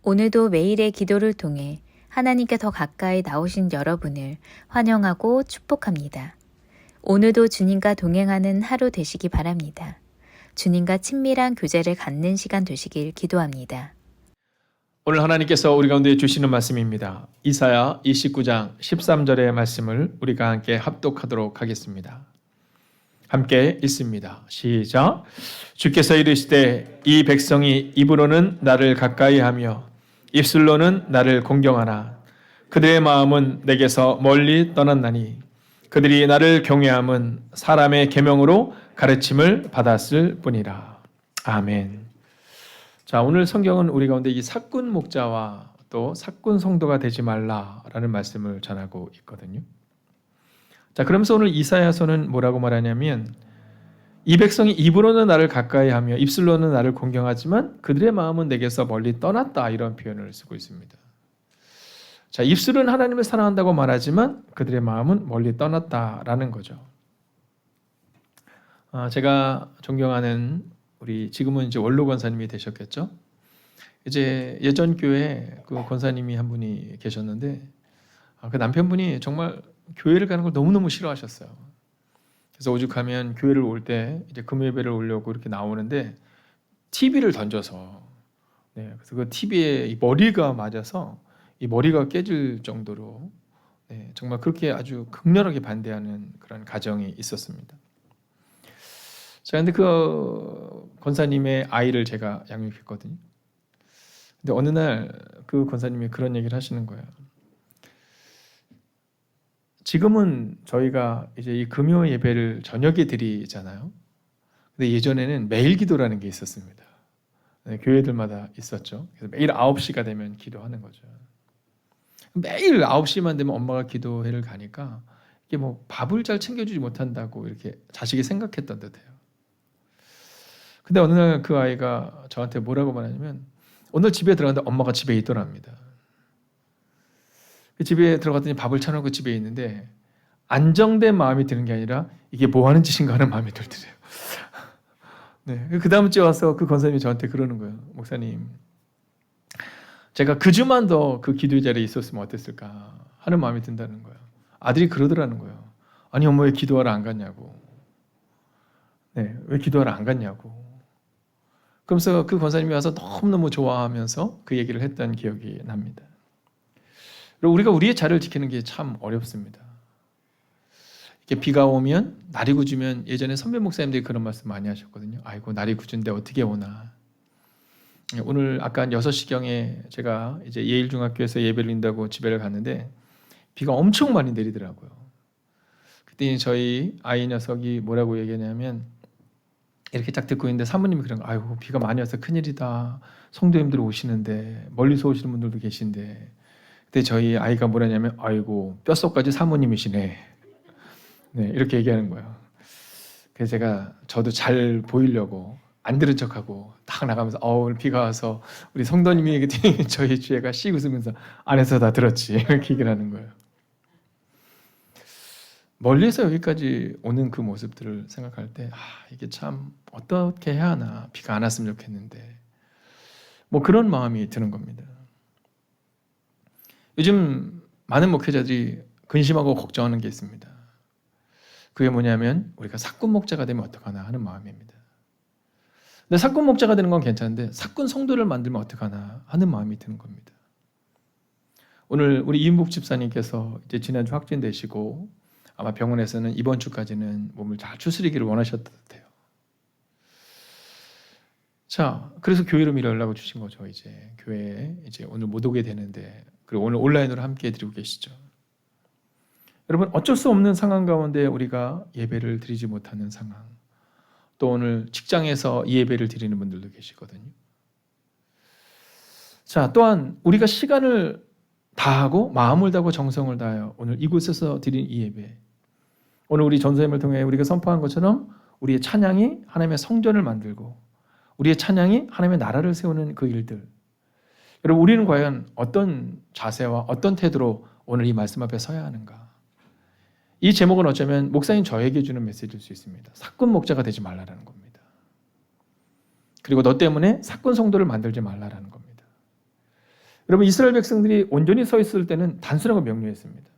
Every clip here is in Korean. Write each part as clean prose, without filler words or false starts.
오늘도 매일의 기도를 통해 하나님께 더 가까이 나오신 여러분을 환영하고 축복합니다. 오늘도 주님과 동행하는 하루 되시기 바랍니다. 주님과 친밀한 교제를 갖는 시간 되시길 기도합니다. 오늘 하나님께서 우리 가운데 주시는 말씀입니다. 이사야 29장 13절의 말씀을 우리가 함께 합독하도록 하겠습니다. 함께 읽습니다. 시작. 주께서 이르시되 이 백성이 입으로는 나를 가까이하며 입술로는 나를 공경하나 그들의 마음은 내게서 멀리 떠났나니 그들이 나를 경외함은 사람의 계명으로 가르침을 받았을 뿐이라. 아멘. 자, 오늘 성경은 우리 가운데 이 사꾼 목자와 또 사꾼 성도가 되지 말라라는 말씀을 전하고 있거든요. 자, 그러면서 오늘 이사야서는 뭐라고 말하냐면 이 백성이 입으로는 나를 가까이하며 입술로는 나를 공경하지만 그들의 마음은 내게서 멀리 떠났다, 이런 표현을 쓰고 있습니다. 자, 입술은 하나님을 사랑한다고 말하지만 그들의 마음은 멀리 떠났다라는 거죠. 제가 존경하는 우리 지금은 이제 원로 권사님이 되셨겠죠. 이제 예전 교회에 그 권사님이 한 분이 계셨는데 그 남편분이 정말 교회를 가는 걸 너무너무 싫어하셨어요. 그래서 오죽하면 교회를 올 때 이제 금요 예배를 오려고 이렇게 나오는데 TV를 던져서, 그래서 그 TV에 이 머리가 맞아서 이 머리가 깨질 정도로 정말 그렇게 아주 극렬하게 반대하는 그런 가정이 있었습니다. 자, 근데 그 권사님의 아이를 제가 양육했거든요. 근데 어느 날 그 권사님이 그런 얘기를 하시는 거예요. 지금은 저희가 이제 이 금요 예배를 저녁에 드리잖아요. 근데 예전에는 매일 기도라는 게 있었습니다. 교회들마다 있었죠. 그래서 매일 9시가 되면 기도하는 거죠. 매일 9시만 되면 엄마가 기도회를 가니까 이게 뭐 밥을 잘 챙겨주지 못한다고 이렇게 자식이 생각했던 듯해요. 근데 어느 날 그 아이가 저한테 뭐라고 말하냐면 오늘 집에 들어갔는데 엄마가 집에 있더랍니다. 집에 들어갔더니 밥을 차려놓고 집에 있는데 안정된 마음이 드는 게 아니라 이게 뭐 하는 짓인가 하는 마음이 들더래요. 그 다음 주에 와서 그 권사님이 저한테 그러는 거예요. 목사님, 제가 그 주만 더 그 기도의 자리에 있었으면 어땠을까 하는 마음이 든다는 거예요. 아들이 그러더라는 거예요. 아니 엄마 왜 기도하러 안 갔냐고. 왜 기도하러 안 갔냐고. 그러면서 그 권사님이 와서 너무너무 좋아하면서 그 얘기를 했던 기억이 납니다. 그리고 우리가 우리의 자리를 지키는 게 참 어렵습니다. 이렇게 비가 오면 날이 굳으면 예전에 선배 목사님들이 그런 말씀 많이 하셨거든요. 아이고 날이 굳은데 어떻게 오나. 오늘 아까 6시경에 제가 이제 예일중학교에서 예배를 드린다고 집에를 갔는데 비가 엄청 많이 내리더라고요. 그때 저희 아이 녀석이 뭐라고 얘기하냐면 이렇게 딱 듣고 있는데 사모님이 그런 거, 아이고 비가 많이 와서 큰일이다. 성도님들 오시는데 멀리서 오시는 분들도 계신데. 그때 저희 아이가 뭐라냐면 아이고 뼛속까지 사모님이시네. 이렇게 얘기하는 거예요. 그래서 저도 잘 보이려고 안 들은 척하고 딱 나가면서 오늘 비가 와서 우리 성도님이 얘기했더니 저희 주애가 씩 웃으면서 안에서 다 들었지 이렇게 얘기를 하는 거예요. 멀리서 여기까지 오는 그 모습들을 생각할 때 이게 참 어떻게 해야 하나, 비가 안 왔으면 좋겠는데 뭐 그런 마음이 드는 겁니다. 요즘 많은 목회자들이 근심하고 걱정하는 게 있습니다. 그게 뭐냐면 우리가 사꾼 목자가 되면 어떡하나 하는 마음입니다. 근데 사꾼 목자가 되는 건 괜찮은데 사꾼 성도를 만들면 어떡하나 하는 마음이 드는 겁니다. 오늘 우리 이은복 집사님께서 이제 지난주 확진되시고 아마 병원에서는 이번 주까지는 몸을 잘 추스리기를 원하셨던 듯해요. 자, 그래서 교회로 연락을 주신 거죠. 이제 교회에 이제 오늘 못 오게 되는데, 그리고 오늘 온라인으로 함께 해드리고 계시죠. 여러분, 어쩔 수 없는 상황 가운데 우리가 예배를 드리지 못하는 상황, 또 오늘 직장에서 이 예배를 드리는 분들도 계시거든요. 자, 또한 우리가 시간을 다하고 마음을 다하고 정성을 다하여 오늘 이곳에서 드린 이 예배, 오늘 우리 전도회를 통해 우리가 선포한 것처럼 우리의 찬양이 하나님의 성전을 만들고 우리의 찬양이 하나님의 나라를 세우는 그 일들, 여러분 우리는 과연 어떤 자세와 어떤 태도로 오늘 이 말씀 앞에 서야 하는가? 이 제목은 어쩌면 목사님 저에게 주는 메시지일 수 있습니다. 사꾼 목자가 되지 말라라는 겁니다. 그리고 너 때문에 사꾼 성도를 만들지 말라라는 겁니다. 여러분 이스라엘 백성들이 온전히 서 있을 때는 단순하고 명료했습니다.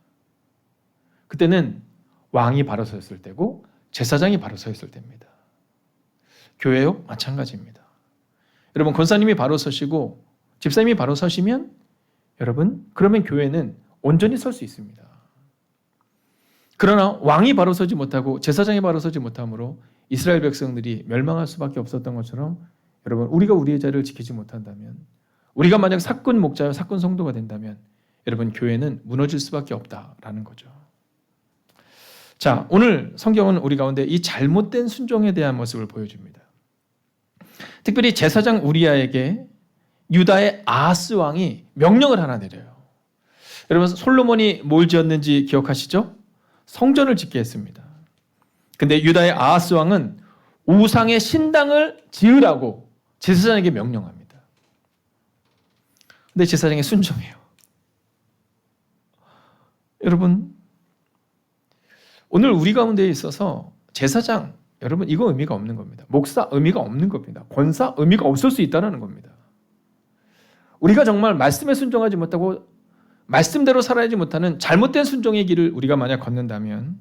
그때는 왕이 바로 서 있을 때고 제사장이 바로 서 있을 때입니다. 교회요? 마찬가지입니다. 여러분 권사님이 바로 서시고 집사님이 바로 서시면 여러분 그러면 교회는 온전히 설 수 있습니다. 그러나 왕이 바로 서지 못하고 제사장이 바로 서지 못함으로 이스라엘 백성들이 멸망할 수밖에 없었던 것처럼 여러분 우리가 우리의 자리를 지키지 못한다면 우리가 만약 사꾼 목자와 사꾼 성도가 된다면 여러분 교회는 무너질 수밖에 없다라는 거죠. 자, 오늘 성경은 우리 가운데 이 잘못된 순종에 대한 모습을 보여줍니다. 특별히 제사장 우리아에게 유다의 아하스 왕이 명령을 하나 내려요. 여러분 솔로몬이 뭘 지었는지 기억하시죠? 성전을 짓게 했습니다. 근데 유다의 아하스 왕은 우상의 신당을 지으라고 제사장에게 명령합니다. 근데 제사장이 순종해요. 여러분 오늘 우리 가운데 있어서 제사장 여러분 이거 의미가 없는 겁니다. 목사 의미가 없는 겁니다. 권사 의미가 없을 수 있다는 겁니다. 우리가 정말 말씀에 순종하지 못하고 말씀대로 살아야지 못하는 잘못된 순종의 길을 우리가 만약 걷는다면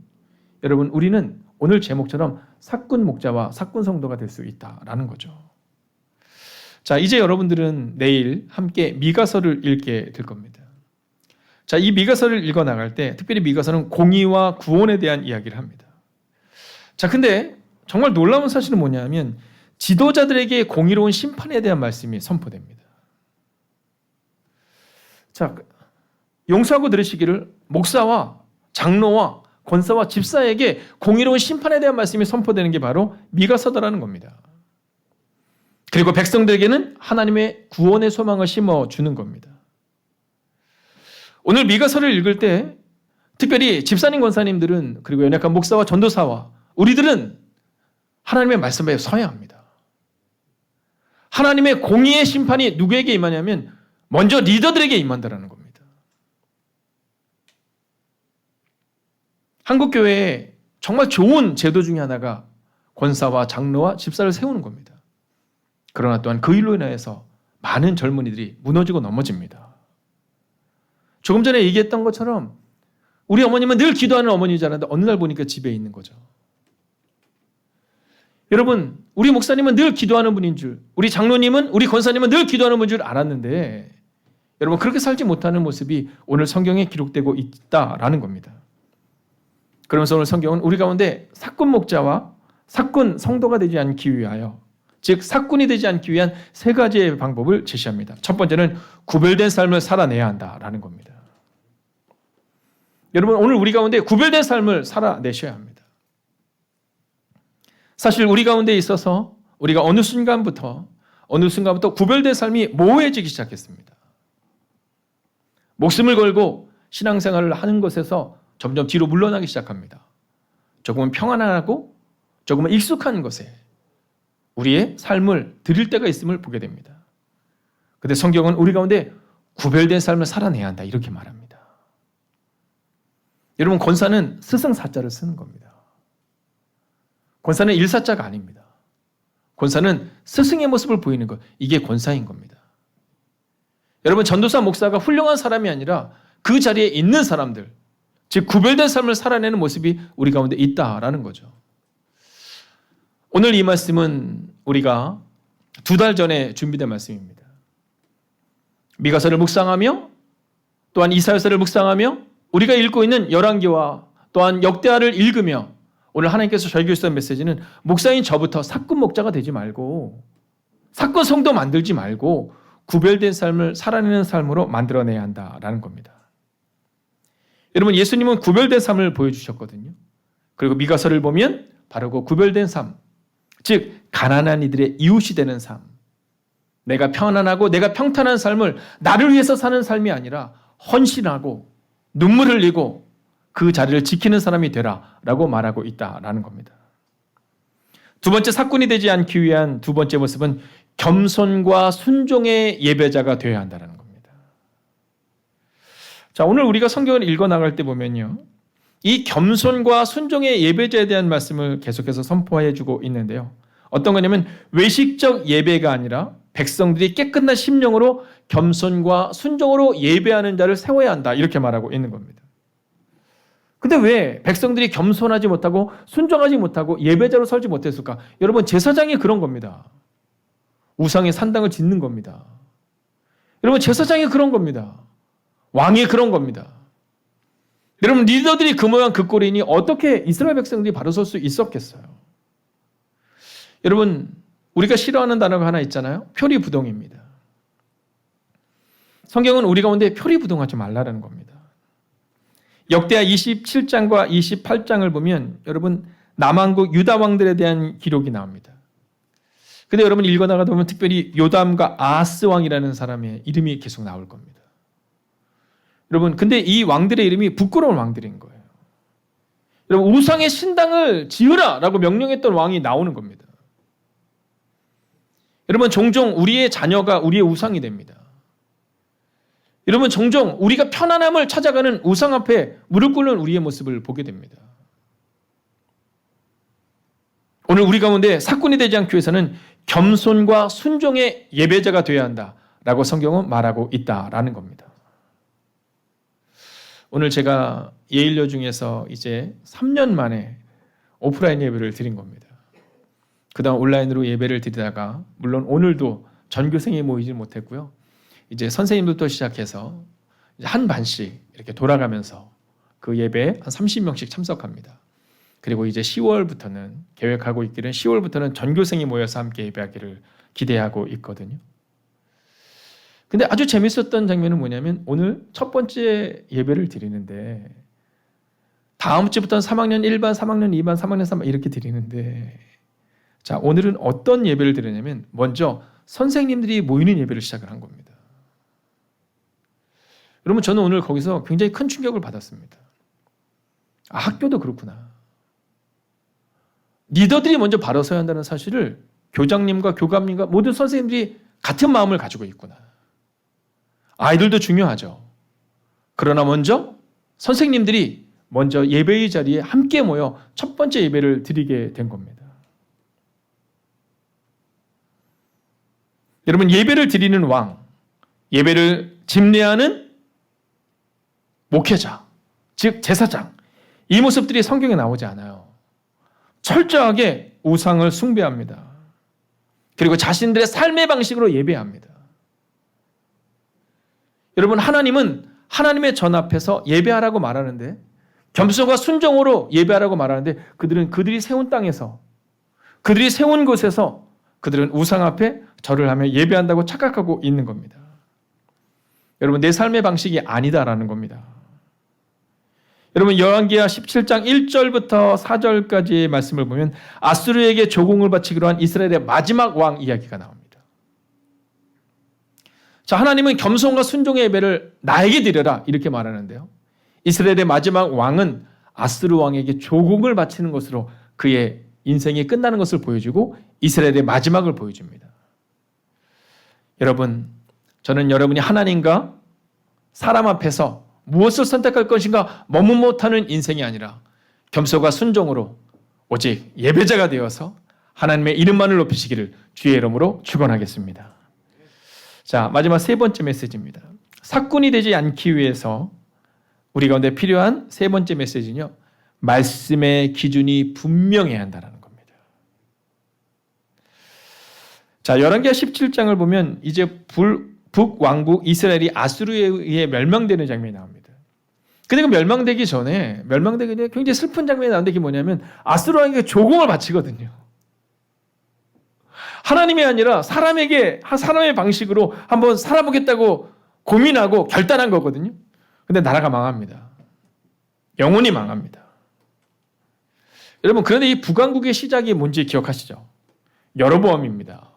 여러분 우리는 오늘 제목처럼 사꾼 목자와 사꾼 성도가 될 수 있다라는 거죠. 자, 이제 여러분들은 내일 함께 미가서를 읽게 될 겁니다. 자, 이 미가서를 읽어 나갈 때 특별히 미가서는 공의와 구원에 대한 이야기를 합니다. 자, 근데 정말 놀라운 사실은 뭐냐면 지도자들에게 공의로운 심판에 대한 말씀이 선포됩니다. 자, 용서하고 들으시기를 목사와 장로와 권사와 집사에게 공의로운 심판에 대한 말씀이 선포되는 게 바로 미가서다라는 겁니다. 그리고 백성들에게는 하나님의 구원의 소망을 심어주는 겁니다. 오늘 미가서를 읽을 때 특별히 집사님 권사님들은 그리고 연약한 목사와 전도사와 우리들은 하나님의 말씀에 서야 합니다. 하나님의 공의의 심판이 누구에게 임하냐면 먼저 리더들에게 임한다는 겁니다. 한국교회에 정말 좋은 제도 중에 하나가 권사와 장로와 집사를 세우는 겁니다. 그러나 또한 그 일로 인해서 많은 젊은이들이 무너지고 넘어집니다. 조금 전에 얘기했던 것처럼 우리 어머님은 늘 기도하는 어머니잖아요. 어느 날 보니까 집에 있는 거죠. 여러분, 우리 목사님은 늘 기도하는 분인 줄, 우리 장로님은, 우리 권사님은 늘 기도하는 분인 줄 알았는데 여러분 그렇게 살지 못하는 모습이 오늘 성경에 기록되고 있다라는 겁니다. 그러면서 오늘 성경은 우리 가운데 사꾼 목자와 사꾼 성도가 되지 않기 위하여 즉 사꾼이 되지 않기 위한 세 가지의 방법을 제시합니다. 첫 번째는 구별된 삶을 살아내야 한다라는 겁니다. 여러분 오늘 우리 가운데 구별된 삶을 살아내셔야 합니다. 사실 우리 가운데 있어서 우리가 어느 순간부터 구별된 삶이 모호해지기 시작했습니다. 목숨을 걸고 신앙생활을 하는 것에서 점점 뒤로 물러나기 시작합니다. 조금은 평안하고 조금은 익숙한 것에 우리의 삶을 드릴 때가 있음을 보게 됩니다. 그런데 성경은 우리 가운데 구별된 삶을 살아내야 한다 이렇게 말합니다. 여러분 권사는 스승사자를 쓰는 겁니다. 권사는 일사자가 아닙니다. 권사는 스승의 모습을 보이는 것, 이게 권사인 겁니다. 여러분 전도사 목사가 훌륭한 사람이 아니라 그 자리에 있는 사람들, 즉 구별된 삶을 살아내는 모습이 우리 가운데 있다라는 거죠. 오늘 이 말씀은 우리가 2달 전에 준비된 말씀입니다. 미가서를 묵상하며 또한 이사야서를 묵상하며 우리가 읽고 있는 열왕기와 또한 역대하를 읽으며 오늘 하나님께서 저에게 주신 메시지는 목사인 저부터 사꾼 목자가 되지 말고 사꾼 성도 만들지 말고 구별된 삶을 살아내는 삶으로 만들어내야 한다라는 겁니다. 여러분 예수님은 구별된 삶을 보여주셨거든요. 그리고 미가서를 보면 바로 그 구별된 삶, 즉 가난한 이들의 이웃이 되는 삶, 내가 편안하고 내가 평탄한 삶을 나를 위해서 사는 삶이 아니라 헌신하고 눈물 흘리고 그 자리를 지키는 사람이 되라라고 말하고 있다라는 겁니다. 두 번째 사꾼이 되지 않기 위한 두 번째 모습은 겸손과 순종의 예배자가 되어야 한다는 겁니다. 자, 오늘 우리가 성경을 읽어 나갈 때 보면요, 이 겸손과 순종의 예배자에 대한 말씀을 계속해서 선포해 주고 있는데요. 어떤 거냐면 외식적 예배가 아니라 백성들이 깨끗한 심령으로 겸손과 순종으로 예배하는 자를 세워야 한다. 이렇게 말하고 있는 겁니다. 근데 왜 백성들이 겸손하지 못하고 순종하지 못하고 예배자로 설지 못했을까? 여러분, 제사장이 그런 겁니다. 우상의 산당을 짓는 겁니다. 여러분, 제사장이 그런 겁니다. 왕이 그런 겁니다. 여러분, 리더들이 그 모양 그 꼴이니 어떻게 이스라엘 백성들이 바로 설 수 있었겠어요? 여러분, 우리가 싫어하는 단어가 하나 있잖아요. 표리부동입니다. 성경은 우리 가운데 표리부동하지 말라는 겁니다. 역대하 27장과 28장을 보면 여러분, 남왕국 유다 왕들에 대한 기록이 나옵니다. 근데 여러분 읽어나가다 보면 특별히 요담과 아하스 왕이라는 사람의 이름이 계속 나올 겁니다. 여러분, 근데 이 왕들의 이름이 부끄러운 왕들인 거예요. 여러분, 우상의 신당을 지으라 라고 명령했던 왕이 나오는 겁니다. 여러분, 종종 우리의 자녀가 우리의 우상이 됩니다. 여러분, 종종 우리가 편안함을 찾아가는 우상 앞에 무릎 꿇는 우리의 모습을 보게 됩니다. 오늘 우리 가운데 사건이 되지 않기 위해서는 겸손과 순종의 예배자가 되어야 한다라고 성경은 말하고 있다라는 겁니다. 오늘 제가 예일여 중에서 이제 3년 만에 오프라인 예배를 드린 겁니다. 그다음 온라인으로 예배를 드리다가 물론 오늘도 전교생이 모이지 못했고요. 이제 선생님들부터 시작해서 한 반씩 이렇게 돌아가면서 그 예배에 한 30명씩 참석합니다. 그리고 이제 10월부터는 계획하고 있기는 10월부터는 전교생이 모여서 함께 예배하기를 기대하고 있거든요. 근데 아주 재밌었던 장면은 뭐냐면 오늘 첫 번째 예배를 드리는데 다음 주부터는 3학년 1반, 3학년 2반, 3학년 3반 이렇게 드리는데 자, 오늘은 어떤 예배를 드리냐면 먼저 선생님들이 모이는 예배를 시작을 한 겁니다. 여러분, 저는 오늘 거기서 굉장히 큰 충격을 받았습니다. 아, 학교도 그렇구나. 리더들이 먼저 바로 서야 한다는 사실을 교장님과 교감님과 모든 선생님들이 같은 마음을 가지고 있구나. 아이들도 중요하죠. 그러나 먼저 선생님들이 먼저 예배의 자리에 함께 모여 첫 번째 예배를 드리게 된 겁니다. 여러분, 예배를 드리는 왕, 예배를 집례하는 목회자, 즉 제사장, 이 모습들이 성경에 나오지 않아요. 철저하게 우상을 숭배합니다. 그리고 자신들의 삶의 방식으로 예배합니다. 여러분, 하나님은 하나님의 전 앞에서 예배하라고 말하는데 겸손과 순종으로 예배하라고 말하는데 그들은 그들이 세운 땅에서 그들이 세운 곳에서 그들은 우상 앞에 절을 하며 예배한다고 착각하고 있는 겁니다. 여러분, 내 삶의 방식이 아니다라는 겁니다. 여러분, 열왕기하 17장 1절부터 4절까지의 말씀을 보면 아수르에게 조공을 바치기로 한 이스라엘의 마지막 왕 이야기가 나옵니다. 자, 하나님은 겸손과 순종의 예배를 나에게 드려라 이렇게 말하는데요. 이스라엘의 마지막 왕은 아수르 왕에게 조공을 바치는 것으로 그의 인생이 끝나는 것을 보여주고 이스라엘의 마지막을 보여줍니다. 여러분, 저는 여러분이 하나님과 사람 앞에서 무엇을 선택할 것인가 머뭇 못하는 인생이 아니라 겸손과 순종으로 오직 예배자가 되어서 하나님의 이름만을 높이시기를 주의 이름으로 축원하겠습니다. 자, 마지막 세 번째 메시지입니다. 사꾼이 되지 않기 위해서 우리 가운데 필요한 세 번째 메시지는요, 말씀의 기준이 분명해야 한다는 겁니다. 자, 열왕기하 17장을 보면 이제 북왕국 이스라엘이 아수르에 의해 멸망되는 장면이 나옵니다. 근데 그 멸망되기 전에 굉장히 슬픈 장면이 나오는데 그게 뭐냐면 아수르 왕에게 조공을 바치거든요. 하나님이 아니라 사람의 방식으로 한번 살아보겠다고 고민하고 결단한 거거든요. 근데 나라가 망합니다. 영원히 망합니다. 여러분, 그런데 이 북왕국의 시작이 뭔지 기억하시죠? 여로보암입니다.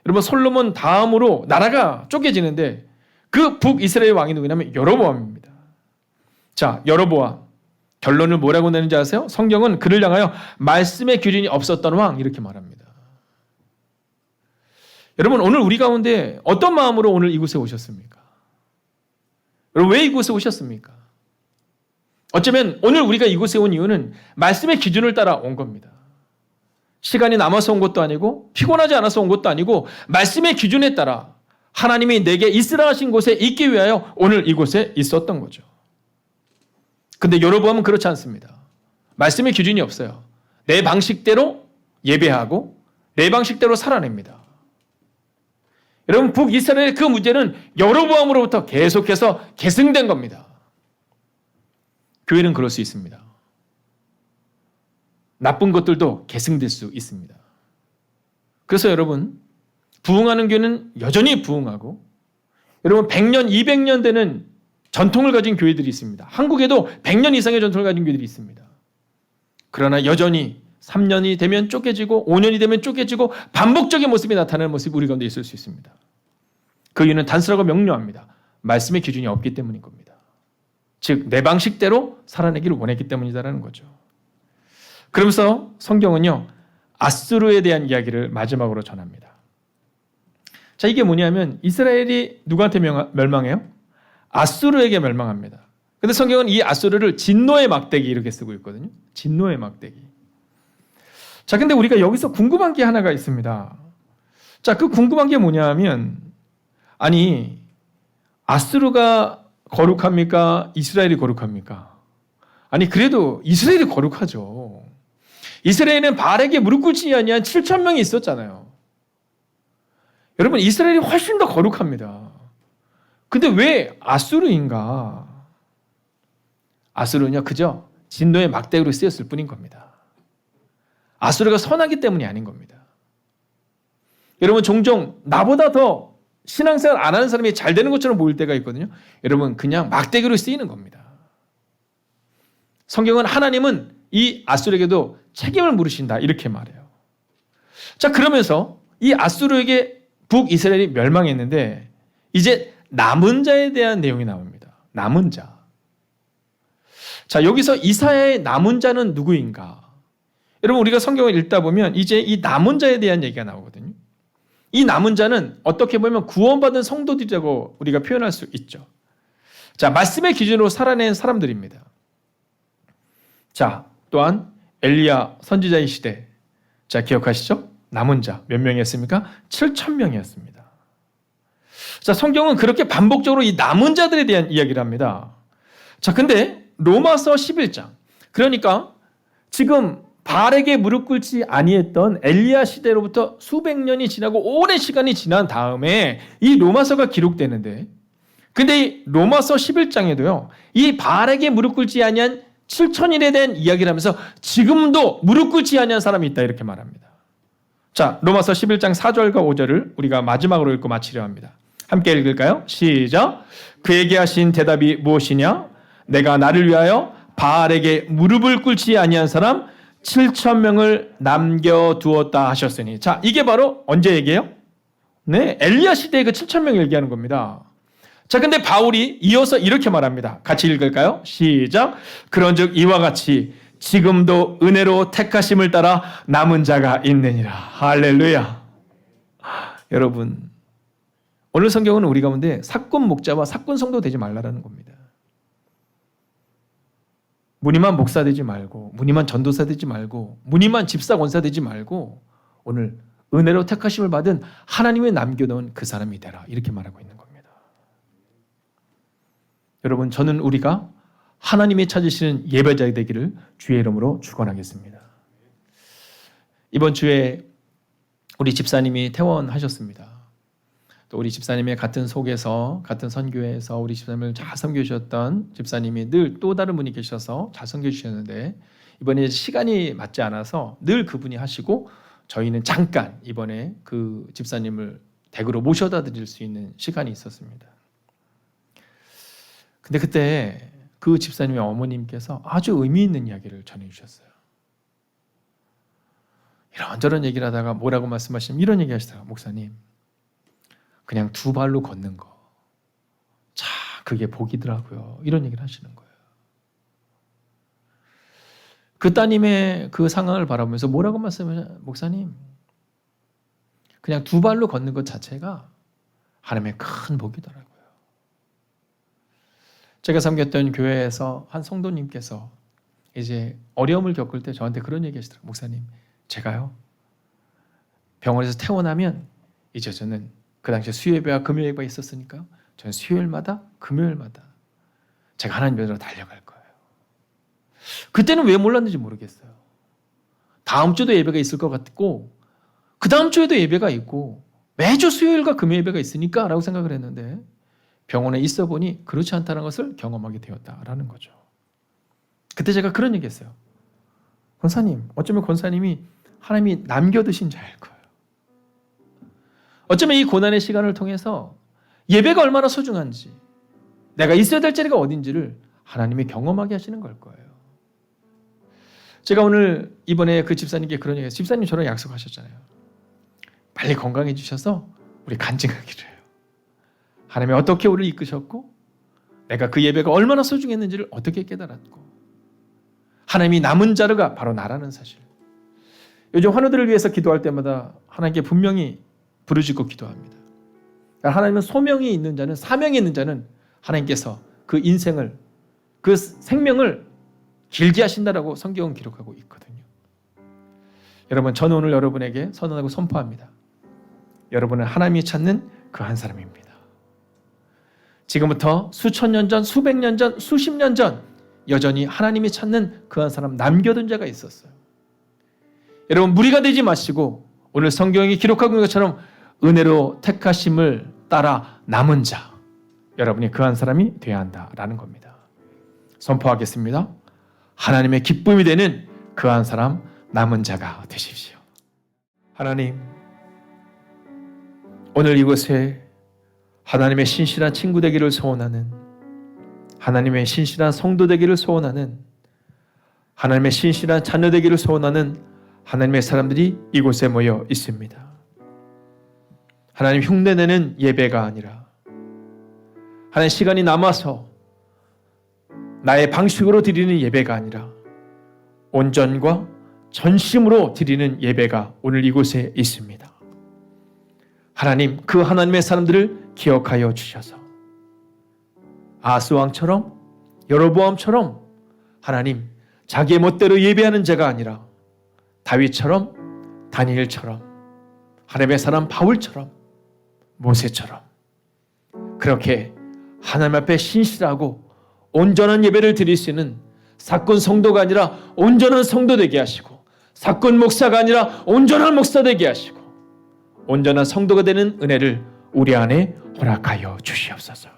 여러분, 솔로몬 다음으로 나라가 쪼개지는데 그 북이스라엘 왕이 누구냐면 여로보암입니다. 자, 여로보암. 결론을 뭐라고 내는지 아세요? 성경은 그를 향하여 말씀의 기준이 없었던 왕 이렇게 말합니다. 여러분, 오늘 우리 가운데 어떤 마음으로 오늘 이곳에 오셨습니까? 여러분, 왜 이곳에 오셨습니까? 어쩌면 오늘 우리가 이곳에 온 이유는 말씀의 기준을 따라 온 겁니다. 시간이 남아서 온 것도 아니고 피곤하지 않아서 온 것도 아니고 말씀의 기준에 따라 하나님이 내게 있으라 하신 곳에 있기 위하여 오늘 이곳에 있었던 거죠. 근데 여로보암은 그렇지 않습니다. 말씀의 기준이 없어요. 내 방식대로 예배하고 내 방식대로 살아냅니다. 여러분, 북이스라엘의 그 문제는 여로보암으로부터 계속해서 계승된 겁니다. 교회는 그럴 수 있습니다. 나쁜 것들도 계승될 수 있습니다. 그래서 여러분, 부흥하는 교회는 여전히 부흥하고, 여러분 100년, 200년 되는 전통을 가진 교회들이 있습니다. 한국에도 100년 이상의 전통을 가진 교회들이 있습니다. 그러나 여전히 3년이 되면 쪼개지고 5년이 되면 쪼개지고 반복적인 모습이 나타나는 모습이 우리 가운데 있을 수 있습니다. 그 이유는 단순하고 명료합니다. 말씀의 기준이 없기 때문인 겁니다. 즉 내 방식대로 살아내기를 원했기 때문이다라는 거죠. 그러면서 성경은요, 아수르에 대한 이야기를 마지막으로 전합니다. 자, 이게 뭐냐면 이스라엘이 누구한테 멸망해요? 아수르에게 멸망합니다. 근데 성경은 이 아수르를 진노의 막대기 이렇게 쓰고 있거든요. 진노의 막대기. 자, 근데 우리가 여기서 궁금한 게 하나가 있습니다. 자, 그 궁금한 게 뭐냐면, 아니, 아수르가 거룩합니까? 이스라엘이 거룩합니까? 아니, 그래도 이스라엘이 거룩하죠. 이스라엘은 바알에게 무릎 꿇지 아니한 7천 명이 있었잖아요. 여러분, 이스라엘이 훨씬 더 거룩합니다. 근데 왜 아수르인가? 아수르는요, 그저 진노의 막대기로 쓰였을 뿐인 겁니다. 아수르가 선하기 때문이 아닌 겁니다. 여러분, 종종 나보다 더 신앙생활 안 하는 사람이 잘 되는 것처럼 보일 때가 있거든요. 여러분, 그냥 막대기로 쓰이는 겁니다. 성경은 하나님은 이 아수르에게도 책임을 물으신다 이렇게 말해요. 자, 그러면서 이 아수르에게 북이스라엘이 멸망했는데 이제 남은 자에 대한 내용이 나옵니다. 남은 자. 자, 여기서 이사야의 남은 자는 누구인가? 여러분, 우리가 성경을 읽다 보면 이제 이 남은 자에 대한 얘기가 나오거든요. 이 남은 자는 어떻게 보면 구원받은 성도들이라고 우리가 표현할 수 있죠. 자, 말씀의 기준으로 살아낸 사람들입니다. 자, 또한 엘리야 선지자의 시대. 자, 기억하시죠? 남은 자 몇 명이었습니까? 7,000명이었습니다. 자, 성경은 그렇게 반복적으로 이 남은 자들에 대한 이야기를 합니다. 자, 근데 로마서 11장. 그러니까 지금 바알에게 무릎 꿇지 아니했던 엘리야 시대로부터 수백 년이 지나고 오랜 시간이 지난 다음에 이 로마서가 기록되는데, 근데 이 로마서 11장에도요, 이 바알에게 무릎 꿇지 아니한 7천일에 대한 이야기를 하면서 지금도 무릎 꿇지 아니한 사람이 있다 이렇게 말합니다. 자, 로마서 11장 4절과 5절을 우리가 마지막으로 읽고 마치려 합니다. 함께 읽을까요? 시작. 그에게 하신 대답이 무엇이냐? 내가 나를 위하여 바알에게 무릎을 꿇지 아니한 사람 7,000명을 남겨두었다 하셨으니. 자, 이게 바로 언제 얘기해요? 네, 엘리야 시대의 그 7,000명을 얘기하는 겁니다. 자, 근데 바울이 이어서 이렇게 말합니다. 같이 읽을까요? 시작. 그런즉 이와 같이 지금도 은혜로 택하심을 따라 남은 자가 있느니라. 할렐루야. 여러분, 오늘 성경은 우리 가운데 사건 목자와 사건 성도 되지 말라라는 겁니다. 무늬만 목사 되지 말고, 무늬만 전도사 되지 말고, 무늬만 집사 권사 되지 말고, 오늘 은혜로 택하심을 받은 하나님의 남겨놓은 그 사람이 되라. 이렇게 말하고 있는 겁니다. 여러분, 저는 우리가 하나님이 찾으시는 예배자 되기를 주의 이름으로 축원하겠습니다. 이번 주에 우리 집사님이 퇴원하셨습니다. 또 우리 집사님의 같은 속에서, 같은 선교회에서 우리 집사님을 잘 섬겨주셨던 집사님이 늘 또 다른 분이 계셔서 잘 섬겨주셨는데, 이번에 시간이 맞지 않아서 늘 그분이 하시고 저희는 잠깐 이번에 그 집사님을 댁으로 모셔다 드릴 수 있는 시간이 있었습니다. 근데 그때 그 집사님의 어머님께서 아주 의미 있는 이야기를 전해주셨어요. 이런저런 얘기를 하다가 뭐라고 말씀하시면 이런 얘기 하시더라고요. 목사님, 그냥 두 발로 걷는 거, 자, 그게 복이더라고요. 이런 얘기를 하시는 거예요. 그 따님의 그 상황을 바라보면서 뭐라고 말씀하셨어요? 목사님, 그냥 두 발로 걷는 것 자체가 하나님의 큰 복이더라고요. 제가 섬겼던 교회에서 한 성도님께서 이제 어려움을 겪을 때 저한테 그런 얘기 하시더라고요. 목사님, 제가요, 병원에서 퇴원하면 이제 저는 그 당시에 수요예배와 금요예배가 있었으니까 저는 수요일마다 금요일마다 제가 하나님 뵈러 달려갈 거예요. 그때는 왜 몰랐는지 모르겠어요. 다음 주도 예배가 있을 것 같고 그 다음 주에도 예배가 있고 매주 수요일과 금요 예배가 있으니까 라고 생각을 했는데 병원에 있어 보니 그렇지 않다는 것을 경험하게 되었다라는 거죠. 그때 제가 그런 얘기 했어요. 권사님, 어쩌면 권사님이 하나님이 남겨두신 자일 거예요. 어쩌면 이 고난의 시간을 통해서 예배가 얼마나 소중한지, 내가 있어야 될 자리가 어딘지를 하나님이 경험하게 하시는 걸 거예요. 제가 오늘 이번에 그 집사님께 그런 얘기했어요. 집사님 저랑 약속하셨잖아요. 빨리 건강해지셔서 우리 간증하기로 해요. 하나님이 어떻게 우리를 이끄셨고 내가 그 예배가 얼마나 소중했는지를 어떻게 깨달았고 하나님이 남은 자르가 바로 나라는 사실. 요즘 환우들을 위해서 기도할 때마다 하나님께 분명히 부르짖고 기도합니다. 하나님은 소명이 있는 자는, 사명이 있는 자는 하나님께서 그 인생을, 그 생명을 길게 하신다라고 성경은 기록하고 있거든요. 여러분, 저는 오늘 여러분에게 선언하고 선포합니다. 여러분은 하나님이 찾는 그 한 사람입니다. 지금부터 수천 년 전, 수백 년 전, 수십 년 전 여전히 하나님이 찾는 그 한 사람 남겨둔 자가 있었어요. 여러분, 무리가 되지 마시고 오늘 성경이 기록하고 있는 것처럼 은혜로 택하심을 따라 남은 자, 여러분이 그 한 사람이 되어야 한다라는 겁니다. 선포하겠습니다. 하나님의 기쁨이 되는 그 한 사람 남은 자가 되십시오. 하나님, 오늘 이곳에 하나님의 신실한 친구 되기를 소원하는, 하나님의 신실한 성도 되기를 소원하는, 하나님의 신실한 자녀 되기를 소원하는 하나님의 사람들이 이곳에 모여 있습니다. 하나님 흉내내는 예배가 아니라 하나님 시간이 남아서 나의 방식으로 드리는 예배가 아니라 온전과 전심으로 드리는 예배가 오늘 이곳에 있습니다. 하나님, 그 하나님의 사람들을 기억하여 주셔서 아스왕처럼 여로보암처럼 하나님 자기의 멋대로 예배하는 자가 아니라 다윗처럼 다니엘처럼 하나님의 사람 바울처럼 모세처럼 그렇게 하나님 앞에 신실하고 온전한 예배를 드릴 수 있는 사건 성도가 아니라 온전한 성도 되게 하시고 사건 목사가 아니라 온전한 목사 되게 하시고 온전한 성도가 되는 은혜를 우리 안에 허락하여 주시옵소서.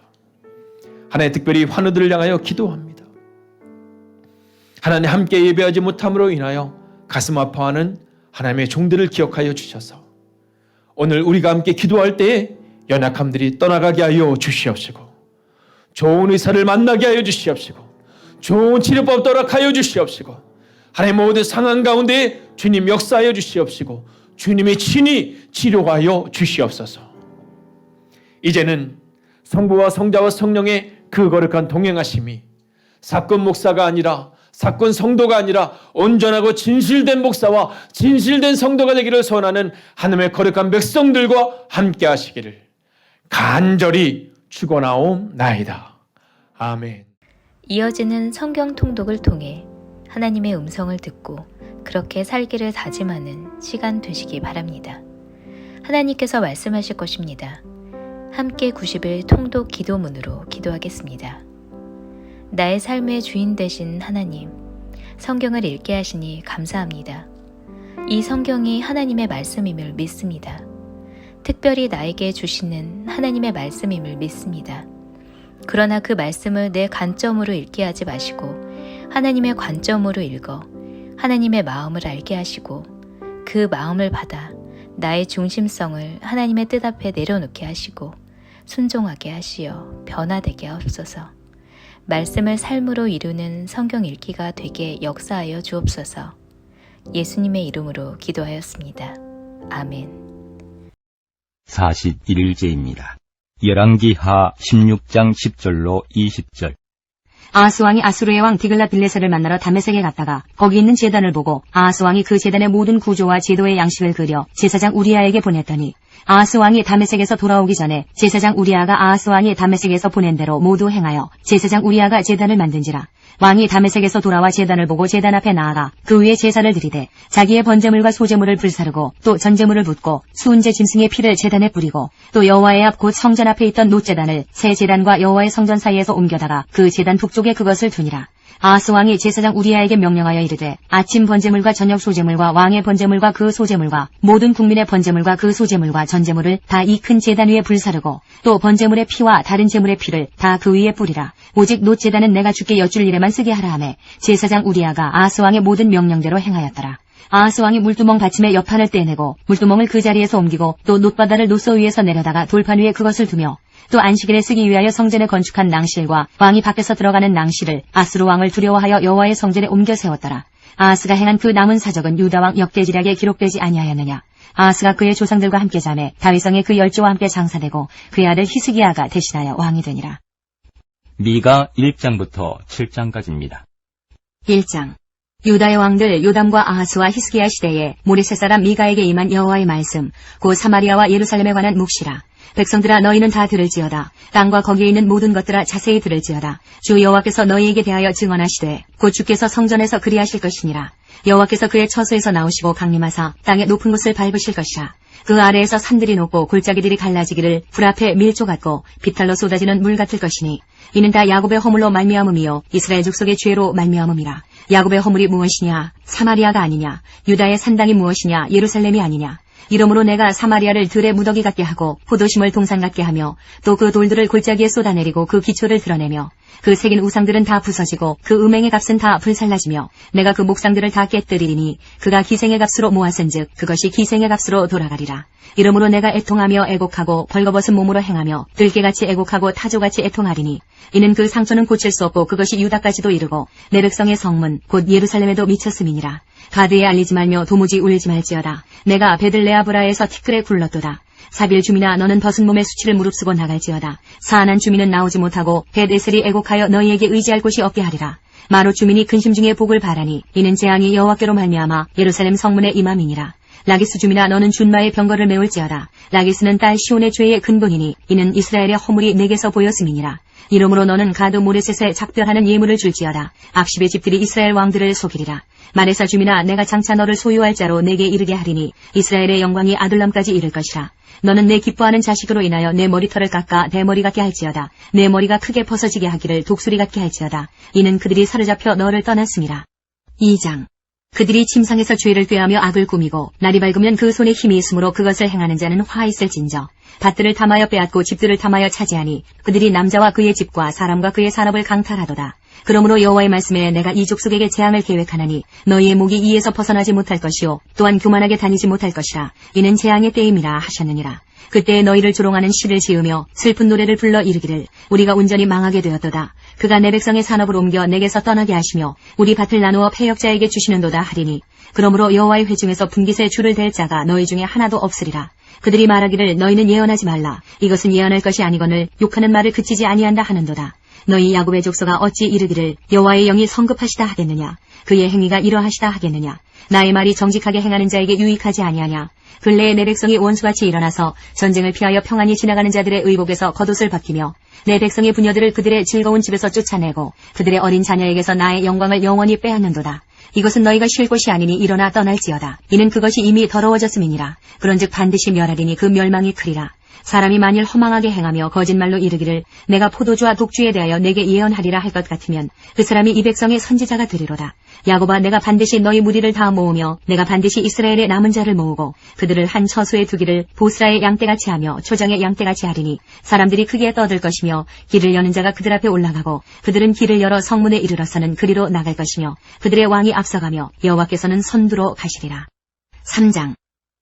하나님, 특별히 환우들을 향하여 기도합니다. 하나님, 함께 예배하지 못함으로 인하여 가슴 아파하는 하나님의 종들을 기억하여 주셔서 오늘 우리가 함께 기도할 때에 연약함들이 떠나가게 하여 주시옵시고 좋은 의사를 만나게 하여 주시옵시고 좋은 치료법 허락하여 주시옵시고 하나님 모든 상황 가운데 주님 역사하여 주시옵시고 주님의 친히 치료하여 주시옵소서. 이제는 성부와 성자와 성령의 그 거룩한 동행하심이 사건 목사가 아니라 사건 성도가 아니라 온전하고 진실된 목사와 진실된 성도가 되기를 소원하는 하나님의 거룩한 백성들과 함께 하시기를 간절히 축원하옵나이다. 아멘. 이어지는 성경 통독을 통해 하나님의 음성을 듣고 그렇게 살기를 다짐하는 시간 되시기 바랍니다. 하나님께서 말씀하실 것입니다. 함께 90일 통독 기도문으로 기도하겠습니다. 나의 삶의 주인 되신 하나님, 성경을 읽게 하시니 감사합니다. 이 성경이 하나님의 말씀임을 믿습니다. 특별히 나에게 주시는 하나님의 말씀임을 믿습니다. 그러나 그 말씀을 내 관점으로 읽게 하지 마시고 하나님의 관점으로 읽어 하나님의 마음을 알게 하시고 그 마음을 받아 나의 중심성을 하나님의 뜻 앞에 내려놓게 하시고 순종하게 하시어 변화되게 하옵소서. 말씀을 삶으로 이루는 성경 읽기가 되게 역사하여 주옵소서. 예수님의 이름으로 기도하였습니다. 아멘. 41일째입니다. 열왕기하 16장 10절로 20절. 아하스왕이 아수르의 왕 디글랏빌레셀을 만나러 다메섹에 갔다가 거기 있는 제단을 보고 아하스왕이 그 제단의 모든 구조와 제도의 양식을 그려 제사장 우리아에게 보냈더니 아하스 왕이 다메섹에서 돌아오기 전에 제사장 우리아가 아하스 왕이 다메섹에서 보낸 대로 모두 행하여 제사장 우리아가 제단을 만든지라. 왕이 다메섹에서 돌아와 제단을 보고 제단 앞에 나아가 그 위에 제사를 드리되 자기의 번제물과 소제물을 불사르고 또 전제물을 붓고 수은제 짐승의 피를 제단에 뿌리고 또 여호와의 앞 곧 성전 앞에 있던 놋제단을 새 제단과 여호와의 성전 사이에서 옮겨다가 그 제단 북쪽에 그것을 두니라. 아하스 왕이 제사장 우리아에게 명령하여 이르되 아침 번제물과 저녁 소제물과 왕의 번제물과 그 소제물과 모든 국민의 번제물과 그 소제물과 전제물을 다 이 큰 제단 위에 불사르고 또 번제물의 피와 다른 제물의 피를 다 그 위에 뿌리라. 오직 놋제단은 내가 주께 여쭐 일에만 쓰게 하라 하매 제사장 우리아가 아하스 왕의 모든 명령대로 행하였더라. 아하스 왕이 물두멍 받침의 옆판을 떼내고 물두멍을 그 자리에서 옮기고 또 놋바다를 놋소 위에서 내려다가 돌판 위에 그것을 두며 또 안식일에 쓰기 위하여 성전에 건축한 낭실과 왕이 밖에서 들어가는 낭실을 아스루 왕을 두려워하여 여호와의 성전에 옮겨 세웠더라. 아하스가 행한 그 남은 사적은 유다 왕 역대지략에 기록되지 아니하였느냐. 아하스가 그의 조상들과 함께 자매 다윗성에 그 열조와 함께 장사되고 그의 아들 히스기야가 대신하여 왕이 되니라. 미가 1장부터 7장까지입니다. 1장. 유다의 왕들 요담과 아하스와 히스기야 시대에 모레셋 사람 미가에게 임한 여호와의 말씀 곧 사마리아와 예루살렘에 관한 묵시라. 백성들아 너희는 다 들을지어다. 땅과 거기에 있는 모든 것들아 자세히 들을지어다. 주 여호와께서 너희에게 대하여 증언하시되 곧 주께서 성전에서 그리하실 것이니라. 여호와께서 그의 처소에서 나오시고 강림하사 땅의 높은 곳을 밟으실 것이라. 그 아래에서 산들이 높고 골짜기들이 갈라지기를 불 앞에 밀조 같고 비탈로 쏟아지는 물 같을 것이니 이는 다 야곱의 허물로 말미암음이요 이스라엘 족속의 죄로 말미암음이라. 야곱의 허물이 무엇이냐? 사마리아가 아니냐? 유다의 산당이 무엇이냐? 예루살렘이 아니냐? 이러므로 내가 사마리아를 들의 무더기 같게 하고 포도심을 동산 같게 하며 또 그 돌들을 골짜기에 쏟아내리고 그 기초를 드러내며 그 새긴 우상들은 다 부서지고 그 음행의 값은 다 불살라지며 내가 그 목상들을 다 깨뜨리리니 그가 기생의 값으로 모았은즉 그것이 기생의 값으로 돌아가리라. 이러므로 내가 애통하며 애곡하고 벌거벗은 몸으로 행하며 들깨같이 애곡하고 타조같이 애통하리니 이는 그 상처는 고칠 수 없고 그것이 유다까지도 이르고 내 백성의 성문 곧 예루살렘에도 미쳤음이니라. 가드에 알리지 말며 도무지 울지 말지어다. 내가 베들레아브라에서 티끌에 굴렀도다. 사빌 주민아 너는 벗은 몸의 수치를 무릅쓰고 나갈지어다. 사안한 주민은 나오지 못하고 벳에셀이 애곡하여 너희에게 의지할 곳이 없게 하리라. 마롯 주민이 근심 중에 복을 바라니 이는 재앙이 여호와께로 말미암아 예루살렘 성문에 임함이니라. 라기스 주민아 너는 준마의 병거를 메울지어다. 라기스는 딸 시온의 죄의 근본이니 이는 이스라엘의 허물이 내게서 보였음이니라. 이러므로 너는 가드 모레셋에 작별하는 예물을 줄지어다. 악십의 집들이 이스라엘 왕들을 속이리라. 마레사 주민아 내가 장차 너를 소유할 자로 내게 이르게 하리니 이스라엘의 영광이 아둘람까지 이를 것이라. 너는 내 기뻐하는 자식으로 인하여 내 머리털을 깎아 대머리 같게 할지어다. 내 머리가 크게 벗어지게 하기를 독수리 같게 할지어다. 이는 그들이 사로잡혀 너를 떠났음이라. 2장. 그들이 침상에서 죄를 꾀하며 악을 꾸미고 날이 밝으면 그 손에 힘이 있으므로 그것을 행하는 자는 화 있을진저. 밭들을 탐하여 빼앗고 집들을 탐하여 차지하니 그들이 남자와 그의 집과 사람과 그의 산업을 강탈하도다. 그러므로 여호와의 말씀에 내가 이 족속에게 재앙을 계획하나니 너희의 목이 이에서 벗어나지 못할 것이요 또한 교만하게 다니지 못할 것이라. 이는 재앙의 때임이라 하셨느니라. 그때 너희를 조롱하는 시를 지으며 슬픈 노래를 불러 이르기를 우리가 온전히 망하게 되었도다. 그가 내 백성의 산업을 옮겨 내게서 떠나게 하시며 우리 밭을 나누어 패역자에게 주시는도다 하리니 그러므로 여호와의 회중에서 분깃에 줄을 댈 자가 너희 중에 하나도 없으리라. 그들이 말하기를 너희는 예언하지 말라. 이것은 예언할 것이 아니거늘 욕하는 말을 그치지 아니한다 하는도다. 너희 야곱의 족속아 어찌 이르기를 여호와의 영이 성급하시다 하겠느냐. 그의 행위가 이러하시다 하겠느냐. 나의 말이 정직하게 행하는 자에게 유익하지 아니하냐. 근래에 내 백성이 원수같이 일어나서 전쟁을 피하여 평안히 지나가는 자들의 의복에서 겉옷을 벗기며 내 백성의 부녀들을 그들의 즐거운 집에서 쫓아내고 그들의 어린 자녀에게서 나의 영광을 영원히 빼앗는도다. 이것은 너희가 쉴 곳이 아니니 일어나 떠날지어다. 이는 그것이 이미 더러워졌음이니라. 그런즉 반드시 멸하리니 그 멸망이 크리라. 사람이 만일 허망하게 행하며 거짓말로 이르기를 내가 포도주와 독주에 대하여 내게 예언하리라 할 것 같으면 그 사람이 이 백성의 선지자가 되리로다. 야곱아 내가 반드시 너희 무리를 다 모으며 내가 반드시 이스라엘의 남은 자를 모으고 그들을 한 처소에 두기를 보스라의 양떼같이 하며 초장의 양떼같이 하리니 사람들이 크게 떠들 것이며 길을 여는 자가 그들 앞에 올라가고 그들은 길을 열어 성문에 이르러서는 그리로 나갈 것이며 그들의 왕이 앞서가며 여호와께서는 선두로 가시리라. 3장.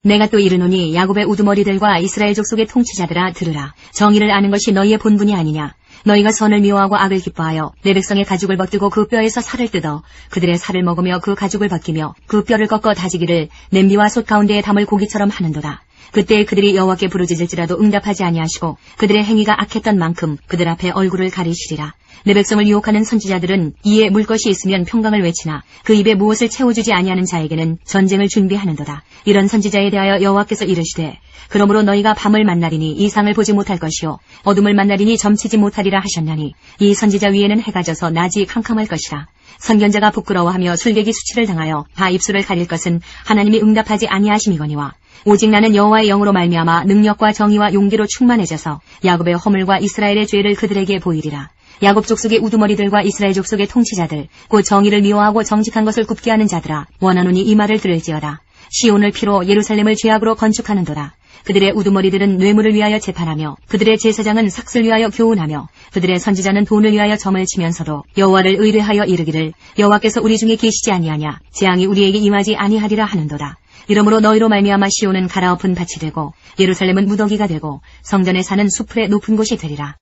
내가 또 이르노니 야곱의 우두머리들과 이스라엘 족속의 통치자들아 들으라. 정의를 아는 것이 너희의 본분이 아니냐. 너희가 선을 미워하고 악을 기뻐하여 내 백성의 가죽을 벗기고 그 뼈에서 살을 뜯어 그들의 살을 먹으며 그 가죽을 벗기며 그 뼈를 꺾어 다지기를 냄비와 솥 가운데에 담을 고기처럼 하는도다. 그때 그들이 여호와께 부르짖을지라도 응답하지 아니하시고 그들의 행위가 악했던 만큼 그들 앞에 얼굴을 가리시리라. 내 백성을 유혹하는 선지자들은 이에 물 것이 있으면 평강을 외치나 그 입에 무엇을 채워주지 아니하는 자에게는 전쟁을 준비하는도다. 이런 선지자에 대하여 여호와께서 이르시되 그러므로 너희가 밤을 만나리니 이상을 보지 못할 것이요 어둠을 만나리니 점치지 못하리라 하셨나니 이 선지자 위에는 해가 져서 낮이 캄캄할 것이라. 선견자가 부끄러워하며 술객이 수치를 당하여 다 입술을 가릴 것은 하나님이 응답하지 아니하심이거니와 오직 나는 여호와의 영으로 말미암아 능력과 정의와 용기로 충만해져서 야곱의 허물과 이스라엘의 죄를 그들에게 보이리라. 야곱 족속의 우두머리들과 이스라엘 족속의 통치자들 곧 정의를 미워하고 정직한 것을 굽게 하는 자들아 원하노니 이 말을 들을지어다. 시온을 피로 예루살렘을 죄악으로 건축하는도다. 그들의 우두머리들은 뇌물을 위하여 재판하며 그들의 제사장은 삭슬 위하여 교훈하며 그들의 선지자는 돈을 위하여 점을 치면서도 여호와를 의뢰하여 이르기를 여호와께서 우리 중에 계시지 아니하냐 재앙이 우리에게 임하지 아니하리라 하는도다. 이러므로 너희로 말미암아 시온은 갈아엎은 밭이 되고 예루살렘은 무더기가 되고 성전에 사는 수풀의 높은 곳이 되리라.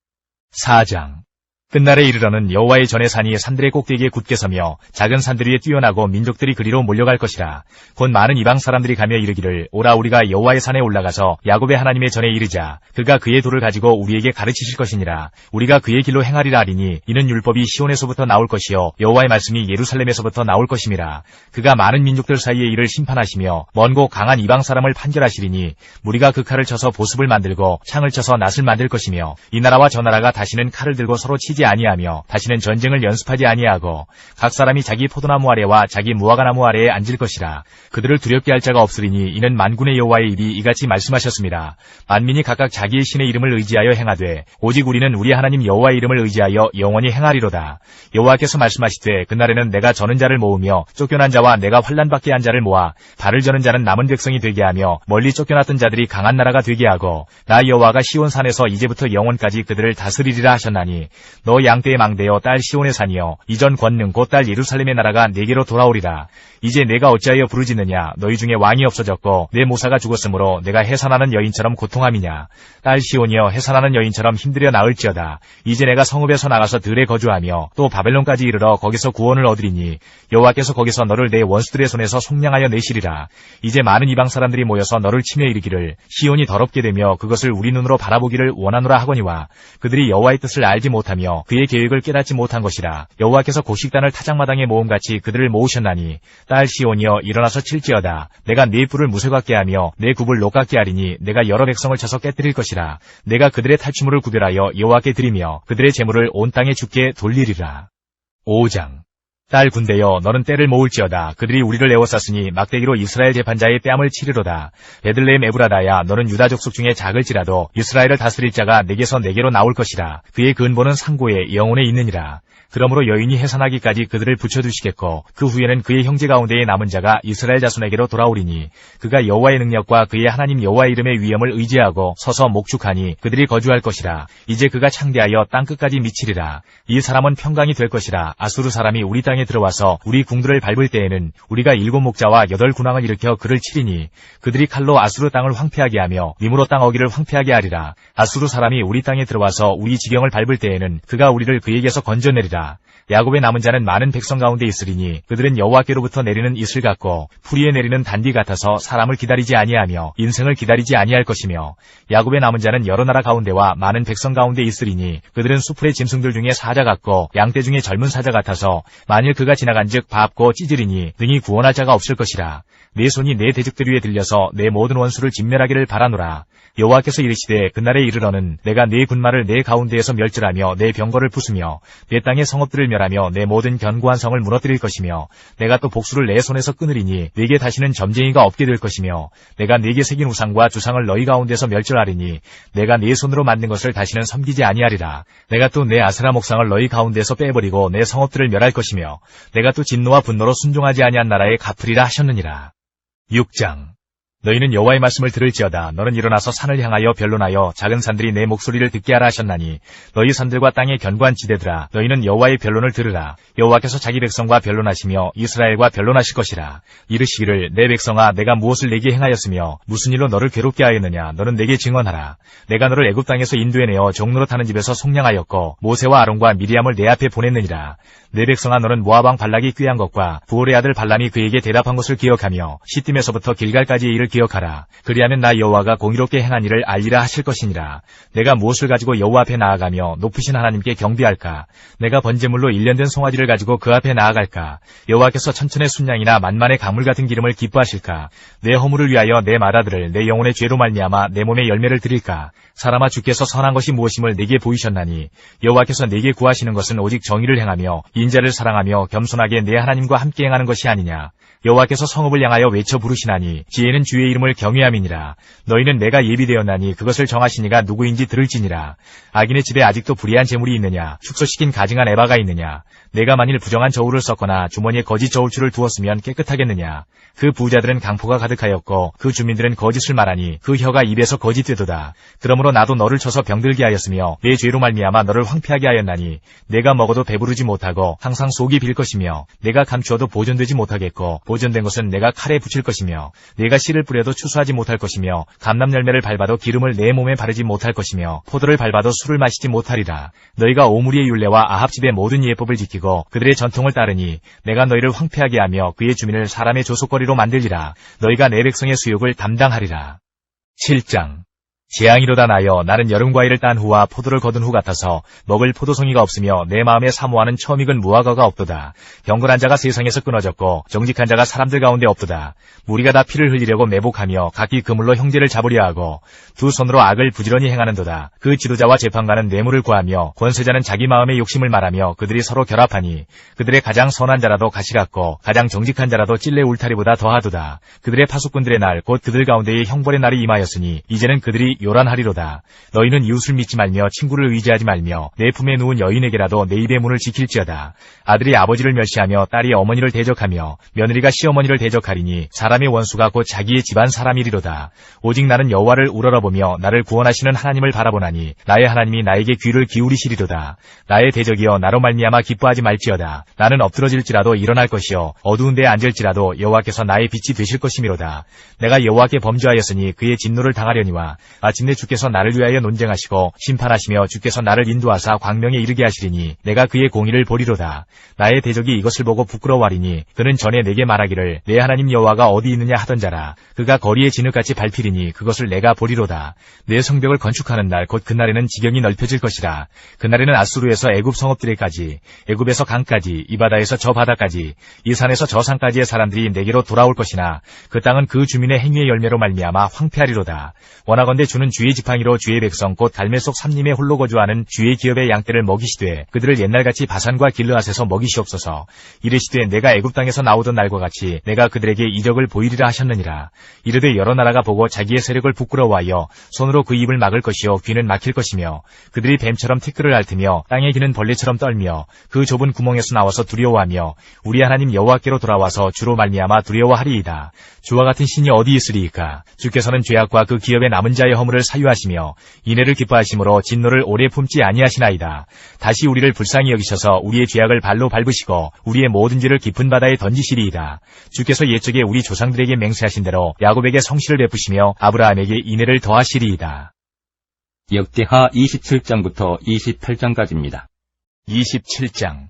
4장. 끝날에 이르러는 여호와의 전의 산이 산들의 꼭대기에 굳게 서며 작은 산들 위에 뛰어나고 민족들이 그리로 몰려갈 것이라. 곧 많은 이방 사람들이 가며 이르기를 오라 우리가 여호와의 산에 올라가서 야곱의 하나님의 전에 이르자. 그가 그의 도를 가지고 우리에게 가르치실 것이니라. 우리가 그의 길로 행하리라 하리니 이는 율법이 시온에서부터 나올 것이요 여호와의 말씀이 예루살렘에서부터 나올 것임이라. 그가 많은 민족들 사이에 이를 심판하시며 먼고 강한 이방 사람을 판결하시리니 무리가 그 칼을 쳐서 보습을 만들고 창을 쳐서 낫을 만들 것이며 이 나라와 저 나라가 다시는 칼을 들고 서로 치지 아니하며 다시는 전쟁을 연습하지 아니하고 각 사람이 자기 포도나무 아래와 자기 무화과나무 아래에 앉을 것이라. 그들을 두렵게 할 자가 없으리니 이는 만군의 여호와의 입이 이같이 말씀하셨습니다. 만민이 각각 자기의 신의 이름을 의지하여 행하되 오직 우리는 우리 하나님 여호와의 이름을 의지하여 영원히 행하리로다. 여호와께서 말씀하시되 그날에는 내가 저는 자를 모으며 쫓겨난 자와 내가 환난 받게 한 자를 모아 발을 저는 자는 남은 백성이 되게 하며 멀리 쫓겨났던 자들이 강한 나라가 되게 하고 나 여호와가 시온산에서 이제부터 영원까지 그들을 다스리리라 하셨나니 너 양떼의 망대여 딸 시온의 산이여 이전 권능 곧 딸 예루살렘의 나라가 내게로 돌아오리라. 이제 내가 어찌하여 부르짖느냐 너희 중에 왕이 없어졌고 내 모사가 죽었으므로 내가 해산하는 여인처럼 고통함이냐. 딸 시온이여 해산하는 여인처럼 힘들여 나을지어다. 이제 내가 성읍에서 나가서 들에 거주하며 또 바벨론까지 이르러 거기서 구원을 얻으리니 여호와께서 거기서 너를 내 원수들의 손에서 속량하여 내시리라. 이제 많은 이방 사람들이 모여서 너를 치며 이르기를 시온이 더럽게 되며 그것을 우리 눈으로 바라보기를 원하노라 하거니와 그들이 여호와의 뜻을 알지 못하며 그의 계획을 깨닫지 못한 것이라. 여호와께서 곡식단을 타작마당에 모음같이 그들을 모으셨나니 딸 시온이여 일어나서 칠지어다. 내가 네 뿔을 무쇠 같게 하며 네 굽을 녹 같게 하리니 내가 여러 백성을 쳐서 깨뜨릴 것이라. 내가 그들의 탈취물을 구별하여 여호와께 드리며 그들의 재물을 온 땅에 주께 돌리리라. 5장. 딸 군대여 너는 때를 모을지어다. 그들이 우리를 에워쌌으니 막대기로 이스라엘 재판자의 뺨을 치리로다. 베들레헴 에브라다야 너는 유다 족속 중에 작을지라도 이스라엘을 다스릴 자가 내게서 내게로 나올 것이라. 그의 근본은 상고에 영혼에 있느니라. 그러므로 여인이 해산하기까지 그들을 붙여두시겠고 그 후에는 그의 형제 가운데에 남은 자가 이스라엘 자손에게로 돌아오리니 그가 여호와의 능력과 그의 하나님 여호와의 이름의 위엄을 의지하고 서서 목축하니 그들이 거주할 것이라. 이제 그가 창대하여 땅끝까지 미치리라. 이 사람은 평강이 될 것이라. 아수르 사람이 우리 땅에 들어와서 우리 궁들을 밟을 때에는 우리가 7 목자와 8 군왕을 일으켜 그를 치리니 그들이 칼로 아수르 땅을 황폐하게 하며 니무롯 땅 어기를 황폐하게 하리라. 아수르 사람이 우리 땅에 들어와서 우리 지경을 밟을 때에는 그가 우리를 그에게서 건져내리라. 야곱의 남은 자는 많은 백성 가운데 있으리니 그들은 여호와께로부터 내리는 이슬 같고 풀이에 내리는 단비 같아서 사람을 기다리지 아니하며 인생을 기다리지 아니할 것이며 야곱의 남은 자는 여러 나라 가운데와 많은 백성 가운데 있으리니 그들은 수풀의 짐승들 중에 사자 같고 양떼 중에 젊은 사자 같아서 만일 그가 지나간즉 밟고 찢으리니 능히 구원할 자가 없을 것이라. 내 손이 내 대적들 위에 들려서 내 모든 원수를 진멸하기를 바라노라. 여호와께서 이르시되 그날에 이르러는 내가 네 군마를 내 가운데에서 멸절하며 내 병거를 부수며 내 땅의 성읍들을 멸하며 내 모든 견고한 성을 무너뜨릴 것이며 내가 또 복수를 내 손에서 끊으리니 네게 다시는 점쟁이가 없게 될 것이며 내가 네게 새긴 우상과 주상을 너희 가운데서 멸절하리니 내가 네 손으로 만든 것을 다시는 섬기지 아니하리라. 내가 또 내 아세라 목상을 너희 가운데서 빼버리고 내 성읍들을 멸할 것이며 내가 또 진노와 분노로 순종하지 아니한 나라에 갚으리라 하셨느니라. 6장. 너희는 여호와의 말씀을 들을지어다. 너는 일어나서 산을 향하여 변론하여 작은 산들이 내 목소리를 듣게 하라 하셨나니 너희 산들과 땅의 견고한 지대들아 너희는 여호와의 변론을 들으라. 여호와께서 자기 백성과 변론하시며 이스라엘과 변론하실 것이라. 이르시기를 내 백성아 내가 무엇을 내게 행하였으며 무슨 일로 너를 괴롭게 하였느냐. 너는 내게 증언하라. 내가 너를 애굽 땅에서 인도해내어 종노릇하는 집에서 속량하였고 모세와 아론과 미리암을 내 앞에 보냈느니라. 내 백성아 너는 모압 왕 발락이 꾀한 것과 부올의 아들 발람이 그에게 대답한 것을 기억하며 시딤에서부터 길갈까지의 일을 기억하라. 그리하면 나 여호와가 공의롭게 행한 일을 알리라 하실 것이니라. 내가 무엇을 가지고 여호와 앞에 나아가며 높으신 하나님께 경배할까? 내가 번제물로 1년 된 송아지를 가지고 그 앞에 나아갈까? 여호와께서 천천의 순양이나 만만의 강물 같은 기름을 기뻐하실까? 내 허물을 위하여 내 맏아들을 내 영혼의 죄로 말미암아 내 몸에 열매를 드릴까? 사람아 주께서 선한 것이 무엇임을 내게 보이셨나니 여호와께서 내게 구하시는 것은 오직 정의를 행하며 인자를 사랑하며 겸손하게 내 하나님과 함께 행하는 것이 아니냐. 여호와께서 성읍을 향하여 외쳐 부르시나니 지혜는 주의 이름을 경외함이니라. 너희는 내가 예비되었나니 그것을 정하시니가 누구인지 들을지니라. 악인의 집에 아직도 불의한 재물이 있느냐? 축소시킨 가증한 에바가 있느냐? 내가 만일 부정한 저울을 썼거나 주머니에 거짓 저울추를 두었으면 깨끗하겠느냐? 그 부자들은 강포가 가득하였고 그 주민들은 거짓을 말하니 그 혀가 입에서 거짓되도다. 그러므로 나도 너를 쳐서 병들게 하였으며 내 죄로 말미암아 너를 황폐하게 하였나니 내가 먹어도 배부르지 못하고 항상 속이 빌 것이며 내가 감추어도 보존되지 못하겠고 보존된 것은 내가 칼에 붙일 것이며 내가 씨를 뿌려도 추수하지 못할 것이며 감람 열매를 밟아도 기름을 내 몸에 바르지 못할 것이며 포도를 밟아도 술을 마시지 못하리라. 너희가 오므리의 율례와 아합 집의 모든 예법을 지키고 그들의 전통을 따르니 내가 너희를 황폐하게 하며 그의 주민을 사람의 조속거리로 만들리라. 너희가 내 백성의 수욕을 담당하리라. 7장. 재앙이로다 나여 나는 여름 과일을 딴 후와 포도를 거둔 후 같아서 먹을 포도송이가 없으며 내 마음에 사모하는 처음 익은 무화과가 없도다. 경건한 자가 세상에서 끊어졌고 정직한 자가 사람들 가운데 없도다. 무리가 다 피를 흘리려고 매복하며 각기 그물로 형제를 잡으려 하고 두 손으로 악을 부지런히 행하는도다. 그 지도자와 재판관은 뇌물을 구하며 권세자는 자기 마음의 욕심을 말하며 그들이 서로 결합하니 그들의 가장 선한 자라도 가시 같고 가장 정직한 자라도 찔레 울타리보다 더하도다. 그들의 파수꾼들의 날 곧 그들 가운데의 형벌의 날이 임하였으니 이제는 그들이 요란하리로다. 너희는 이웃을 믿지 말며 친구를 의지하지 말며 내 품에 누운 여인에게라도 내 입의 문을 지킬지어다. 아들이 아버지를 멸시하며 딸이 어머니를 대적하며 며느리가 시어머니를 대적하리니 사람의 원수가 곧 자기의 집안 사람이리로다. 오직 나는 여호와를 우러러보며 나를 구원하시는 하나님을 바라보나니 나의 하나님이 나에게 귀를 기울이시리로다. 나의 대적이여 나로 말미암아 기뻐하지 말지어다. 나는 엎드러질지라도 일어날 것이요 어두운 데에 앉을지라도 여호와께서 나의 빛이 되실 것이미로다. 내가 여호와께 범죄하였으니 그의 진노를 당하려니와 마침내 주께서 나를 위하여 논쟁하시고 심판하시며 주께서 나를 인도하사 광명에 이르게 하시리니 내가 그의 공의를 보리로다. 나의 대적이 이것을 보고 부끄러워하리니 그는 전에 내게 말하기를 내 하나님 여호와가 어디 있느냐 하던 자라. 그가 거리에 진흙같이 밟히리니 그것을 내가 보리로다. 내 성벽을 건축하는 날 곧 그날에는 지경이 넓혀질 것이라. 그날에는 아수르에서 애굽 성읍들에까지 애굽에서 강까지 이 바다에서 저 바다까지 이 산에서 저 산까지의 사람들이 내게로 돌아올 것이나 그 땅은 그 주민의 행위의 열매로 말미암아 황폐하리로다. 원하건대 주는 주의 지팡이로 주의 백성 곧 갈멜 속 삼림에 홀로 거주하는 주의 기업의 양떼를 먹이시되 그들을 옛날같이 바산과 길르앗에서 먹이시옵소서. 이르시되 내가 애굽 땅에서 나오던 날과 같이 내가 그들에게 이적을 보이리라 하셨느니라. 이르되 여러 나라가 보고 자기의 세력을 부끄러워하여 손으로 그 입을 막을 것이요 귀는 막힐 것이며 그들이 뱀처럼 티끌을 핥으며 땅에 기는 벌레처럼 떨며 그 좁은 구멍에서 나와서 두려워하며 우리 하나님 여호와께로 돌아와서 주로 말미암아 두려워하리이다. 주와 같은 신이 어디 있으리이까? 주께서는 죄악과 그 기업의 남은 자의 허물을 사유하시며 인애를 기뻐하심으로 진노를 오래 품지 아니하시나이다. 다시 우리를 불쌍히 여기셔서 우리의 죄악을 발로 밟으시고 우리의 모든 죄를 깊은 바다에 던지시리이다. 주께서 옛적에 우리 조상들에게 맹세하신 대로 야곱에게 성실을 베푸시며 아브라함에게 인애를 더하시리이다. 역대하 27장부터 28장까지입니다. 27장.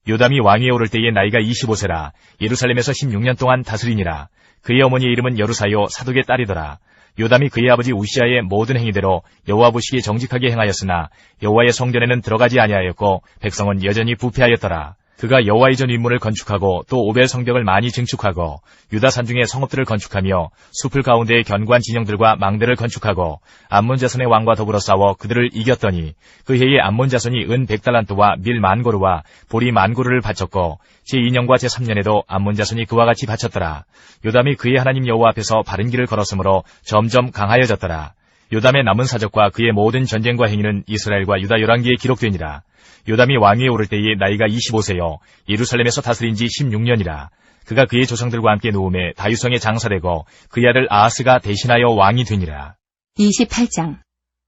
요담이 왕위에 오를 때에 나이가 25세라 예루살렘에서 16년 동안 다스리니라. 그의 어머니의 이름은 여루사요 사독의 딸이더라. 요담이 그의 아버지 우시아의 모든 행위대로 여호와 보시기에 정직하게 행하였으나 여호와의 성전에는 들어가지 아니하였고 백성은 여전히 부패하였더라. 그가 여호와의 전 윗문을 건축하고 또 오벨 성벽을 많이 증축하고 유다 산중에 성읍들을 건축하며 숲을 가운데의 견고한 진영들과 망대를 건축하고 암몬 자손의 왕과 더불어 싸워 그들을 이겼더니 그 해에 암몬 자손이 은 100달란트와 밀 10,000고루와 보리 10,000고루를 바쳤고 제2년과 제3년에도 암몬 자손이 그와 같이 바쳤더라. 요담이 그의 하나님 여호와 앞에서 바른 길을 걸었으므로 점점 강하여졌더라. 요담의 남은 사적과 그의 모든 전쟁과 행위는 이스라엘과 유다 열왕기에 기록되니라. 요담이 왕위에 오를 때에 나이가 25세요 예루살렘에서 다스린 지 16년이라. 그가 그의 조상들과 함께 누움에 다윗성에 장사되고 그의 아들 아하스가 대신하여 왕이 되니라. 28장.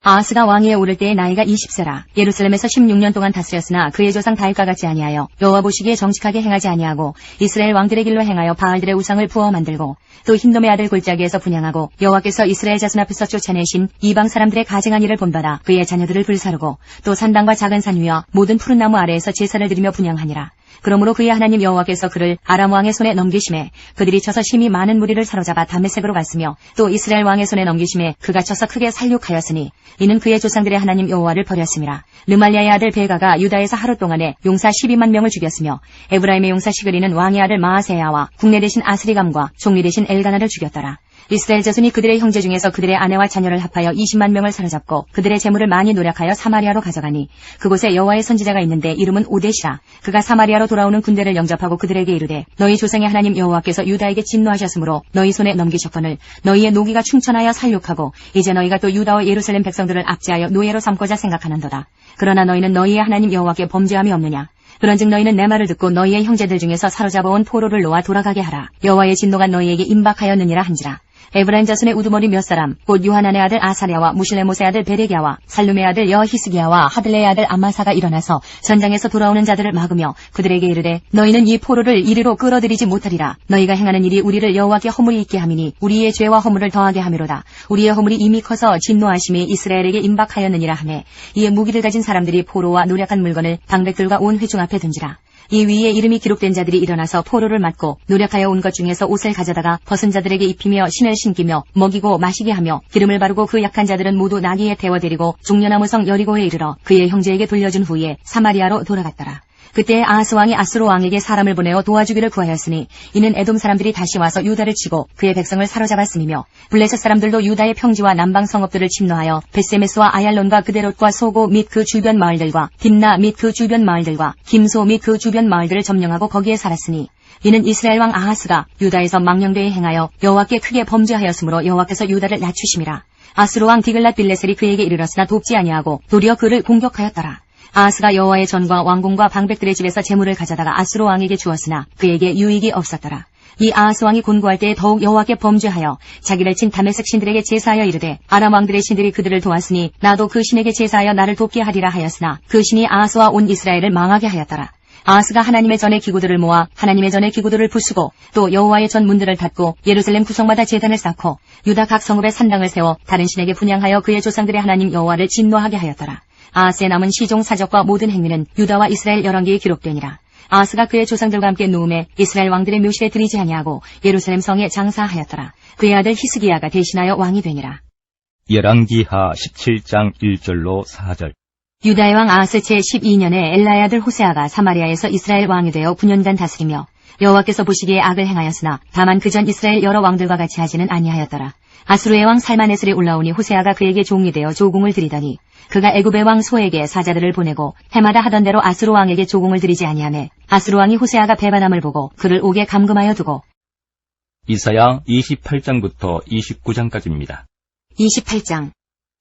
아하스가 왕위에 오를 때의 나이가 20세라. 예루살렘에서 16년 동안 다스렸으나 그의 조상 다윗과 같이 아니하여 여호와 보시기에 정직하게 행하지 아니하고 이스라엘 왕들의 길로 행하여 바알들의 우상을 부어 만들고 또 흰돔의 아들 골짜기에서 분향하고 여호와께서 이스라엘 자손 앞에서 쫓아내신 이방 사람들의 가증한 일을 본받아 그의 자녀들을 불사르고 또 산당과 작은 산 위와 모든 푸른 나무 아래에서 제사를 드리며 분향하니라. 그러므로 그의 하나님 여호와께서 그를 아람 왕의 손에 넘기심에 그들이 쳐서 심히 많은 무리를 사로잡아 다메섹으로 갔으며 또 이스라엘 왕의 손에 넘기심에 그가 쳐서 크게 살육하였으니 이는 그의 조상들의 하나님 여호와를 버렸음이라. 르말리아의 아들 베가가 유다에서 하루 동안에 용사 12만 명을 죽였으며 에브라임의 용사 시그리는 왕의 아들 마아세야와 국내 대신 아스리감과 종리 대신 엘가나를 죽였더라. 이스라엘 자손이 그들의 형제 중에서 그들의 아내와 자녀를 합하여 20만 명을 사로잡고 그들의 재물을 많이 노력하여 사마리아로 가져가니 그곳에 여호와의 선지자가 있는데 이름은 오데시라. 그가 사마리아로 돌아오는 군대를 영접하고 그들에게 이르되 너희 조상의 하나님 여호와께서 유다에게 진노하셨으므로 너희 손에 넘기셨거늘 너희의 노기가 충천하여 살육하고 이제 너희가 또 유다와 예루살렘 백성들을 압제하여 노예로 삼고자 생각하는도다. 그러나 너희는 너희의 하나님 여호와께 범죄함이 없느냐. 그런즉 너희는 내 말을 듣고 너희의 형제들 중에서 사로잡아온 포로를 놓아 돌아가게 하라. 여호와의 진노가 너희에게 임박하였느니라 한지라. 에브라임 자손의 우두머리 몇 사람 곧 요하난의 아들 아사랴와 무실레못의 아들 베레기야와 살룸의 아들 여히스기야와 하들레의 아들 아마사가 일어나서 전장에서 돌아오는 자들을 막으며 그들에게 이르되 너희는 이 포로를 이리로 끌어들이지 못하리라. 너희가 행하는 일이 우리를 여호와께 허물이 있게 함이니 우리의 죄와 허물을 더하게 함이로다. 우리의 허물이 이미 커서 진노하심이 이스라엘에게 임박하였느니라 하매 이에 무기를 가진 사람들이 포로와 노력한 물건을 방백들과 온 회중 앞에 든지라. 이 위에 이름이 기록된 자들이 일어나서 포로를 맞고 노력하여 온 것 중에서 옷을 가져다가 벗은 자들에게 입히며 신을 신기며 먹이고 마시게 하며 기름을 바르고 그 약한 자들은 모두 나귀에 태워 데리고 종려나무 성 여리고에 이르러 그의 형제에게 돌려준 후에 사마리아로 돌아갔더라. 그때 아하스 왕이 아수르 왕에게 사람을 보내어 도와주기를 구하였으니 이는 에돔 사람들이 다시 와서 유다를 치고 그의 백성을 사로잡았음이며 블레셋 사람들도 유다의 평지와 남방 성읍들을 침노하여 벳세메스와 아얄론과 그데롯과 소고 및 그 주변 마을들과 딥나 및 그 주변 마을들과 김소 및 그 주변 마을들을 점령하고 거기에 살았으니 이는 이스라엘 왕 아하스가 유다에서 망령되이 행하여 여호와께 크게 범죄하였으므로 여호와께서 유다를 낮추심이라. 아수르 왕 디글랏 빌레셀이 그에게 이르렀으나 돕지 아니하고 도리어 그를 공격하였더라. 아하스가 여호와의 전과 왕궁과 방백들의 집에서 재물을 가져다가 아수르 왕에게 주었으나 그에게 유익이 없었더라. 이 아하스 왕이 곤고할 때에 더욱 여호와께 범죄하여 자기를 친 다메섹 신들에게 제사하여 이르되 아람 왕들의 신들이 그들을 도왔으니 나도 그 신에게 제사하여 나를 돕게 하리라 하였으나 그 신이 아하스와 온 이스라엘을 망하게 하였더라. 아하스가 하나님의 전의 기구들을 모아 하나님의 전의 기구들을 부수고 또 여호와의 전 문들을 닫고 예루살렘 구성마다 제단을 쌓고 유다 각 성읍에 산당을 세워 다른 신에게 분향하여 그의 조상들의 하나님 여호와를 진노하게 하였더라. 아하스의 남은 시종 사적과 모든 행위는 유다와 이스라엘 열왕기에 기록되니라. 아하스가 그의 조상들과 함께 누움에 이스라엘 왕들의 묘실에 들이지 아니하고 예루살렘 성에 장사하였더라. 그의 아들 히스기야가 대신하여 왕이 되니라. 열왕기하 17장 1절로 4절. 유다의 왕 아하스 제12년에 엘라의 아들 호세아가 사마리아에서 이스라엘 왕이 되어 9년간 다스리며 여호와께서 보시기에 악을 행하였으나 다만 그전 이스라엘 여러 왕들과 같이 하지는 아니하였더라. 아수르의 왕 살마네슬이 올라오니 호세아가 그에게 종이 되어 조공을 드리더니 그가 애굽의 왕 소에게 사자들을 보내고 해마다 하던 대로 아수르 왕에게 조공을 드리지 아니하매 아수르 왕이 호세아가 배반함을 보고 그를 옥에 감금하여 두고. 이사야 28장부터 29장까지입니다. 28장.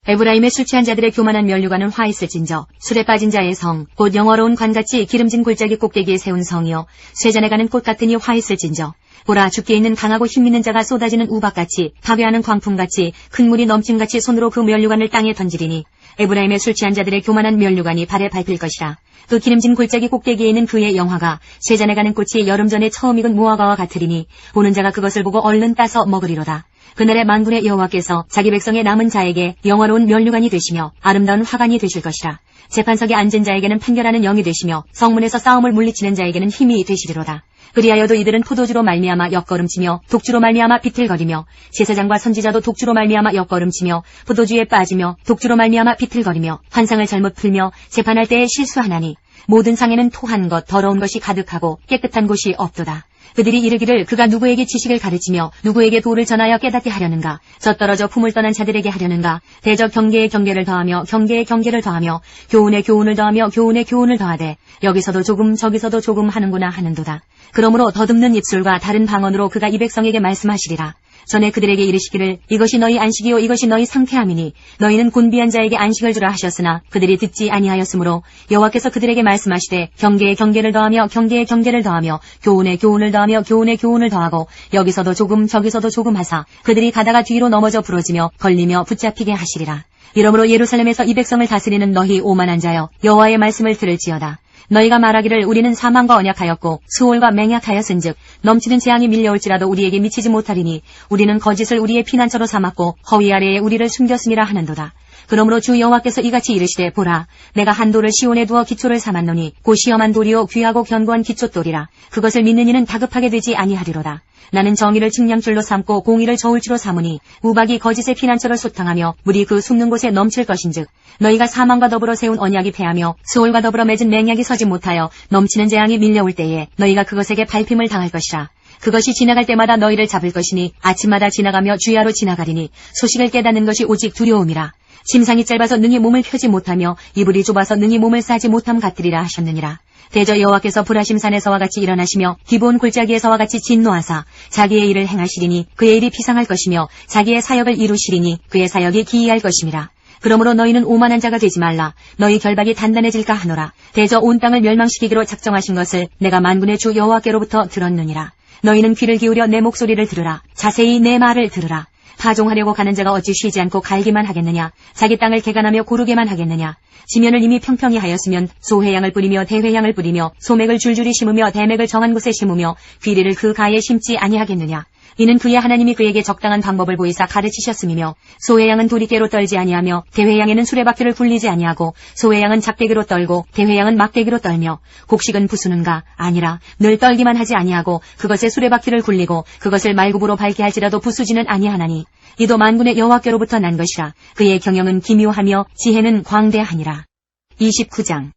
에브라임의 술 취한 자들의 교만한 면류관은 화 있을진저 술에 빠진 자의 성 곧 영화로운 관같이 기름진 골짜기 꼭대기에 세운 성이요 쇠잔에 가는 꽃 같으니 화 있을진저 보라 죽게 있는 강하고 힘있는 자가 쏟아지는 우박같이 파괴하는 광풍같이 큰 물이 넘침같이 손으로 그 면류관을 땅에 던지리니 에브라임의 술 취한 자들의 교만한 면류관이 발에 밟힐 것이라. 그 기름진 골짜기 꼭대기에 있는 그의 영화가 쇠잔에 가는 꽃이 여름 전에 처음 익은 무화과와 같으리니 보는 자가 그것을 보고 얼른 따서 먹으리로다. 그날에 만군의 여호와께서 자기 백성의 남은 자에게 영화로운 면류관이 되시며 아름다운 화관이 되실 것이라. 재판석에 앉은 자에게는 판결하는 영이 되시며 성문에서 싸움을 물리치는 자에게는 힘이 되시리로다. 그리하여도 이들은 포도주로 말미암아 역걸음치며 독주로 말미암아 비틀거리며 제사장과 선지자도 독주로 말미암아 역걸음치며 포도주에 빠지며 독주로 말미암아 비틀거리며 환상을 잘못 풀며 재판할 때에 실수하나니 모든 상에는 토한 것 더러운 것이 가득하고 깨끗한 곳이 없도다. 그들이 이르기를 그가 누구에게 지식을 가르치며 누구에게 도를 전하여 깨닫게 하려는가. 저 떨어져 품을 떠난 자들에게 하려는가. 대적 경계에 경계를 더하며 경계에 경계를 더하며 교훈에 교훈을 더하며 교훈에 교훈을 더하되 여기서도 조금 저기서도 조금 하는구나 하는도다. 그러므로 더듬는 입술과 다른 방언으로 그가 이 백성에게 말씀하시리라. 전에 그들에게 이르시기를 이것이 너희 안식이요 이것이 너희 상쾌함이니 너희는 곤비한 자에게 안식을 주라 하셨으나 그들이 듣지 아니하였으므로 여호와께서 그들에게 말씀하시되 경계에 경계를 더하며 경계에 경계를 더하며 교훈에 교훈을 더하며 교훈에 교훈을 더하고 여기서도 조금 저기서도 조금 하사 그들이 가다가 뒤로 넘어져 부러지며 걸리며 붙잡히게 하시리라. 이러므로 예루살렘에서 이 백성을 다스리는 너희 오만한 자여 여호와의 말씀을 들을지어다. 너희가 말하기를 우리는 사망과 언약하였고 수월과 맹약하였은즉 넘치는 재앙이 밀려올지라도 우리에게 미치지 못하리니 우리는 거짓을 우리의 피난처로 삼았고 허위 아래에 우리를 숨겼음이라 하는도다. 그러므로 주 여호와께서 이같이 이르시되 보라 내가 한 돌을 시온에 두어 기초를 삼았노니 곧 시험한 돌이요 귀하고 견고한 기초돌이라. 그것을 믿는 이는 다급하게 되지 아니하리로다. 나는 정의를 측량줄로 삼고 공의를 저울추로 삼으니 우박이 거짓의 피난처를 소탕하며 물이 그 숨는 곳에 넘칠 것인즉 너희가 사망과 더불어 세운 언약이 패하며 수월과 더불어 맺은 맹약이 서지 못하여 넘치는 재앙이 밀려올 때에 너희가 그것에게 밟힘을 당할 것이라. 그것이 지나갈 때마다 너희를 잡을 것이니 아침마다 지나가며 주야로 지나가리니 소식을 깨닫는 것이 오직 두려움이라. 심상이 짧아서 능히 몸을 펴지 못하며 이불이 좁아서 능히 몸을 싸지 못함 같으리라 하셨느니라. 대저 여호와께서 브라심산에서와 같이 일어나시며 기브온 골짜기에서와 같이 진노하사 자기의 일을 행하시리니 그의 일이 비상할 것이며 자기의 사역을 이루시리니 그의 사역이 기이할 것임이라. 그러므로 너희는 오만한 자가 되지 말라. 너희 결박이 단단해질까 하노라. 대저 온 땅을 멸망시키기로 작정하신 것을 내가 만군의 주 여호와께로부터 들었느니라. 너희는 귀를 기울여 내 목소리를 들으라. 자세히 내 말을 들으라. 파종하려고 가는 자가 어찌 쉬지 않고 갈기만 하겠느냐. 자기 땅을 개간하며 고르게만 하겠느냐. 지면을 이미 평평히 하였으면 소회양을 뿌리며 대회양을 뿌리며 소맥을 줄줄이 심으며 대맥을 정한 곳에 심으며 귀리를 그 가에 심지 아니하겠느냐. 이는 그의 하나님이 그에게 적당한 방법을 보이사 가르치셨음이며 소회양은 도리깨로 떨지 아니하며 대회양에는 수레바퀴를 굴리지 아니하고 소회양은 작대기로 떨고 대회양은 막대기로 떨며 곡식은 부수는가 아니라 늘 떨기만 하지 아니하고 그것에 수레바퀴를 굴리고 그것을 말굽으로 밟게 할지라도 부수지는 아니하나니 이도 만군의 여호와께로부터 난 것이라. 그의 경영은 기묘하며 지혜는 광대하니라. 29장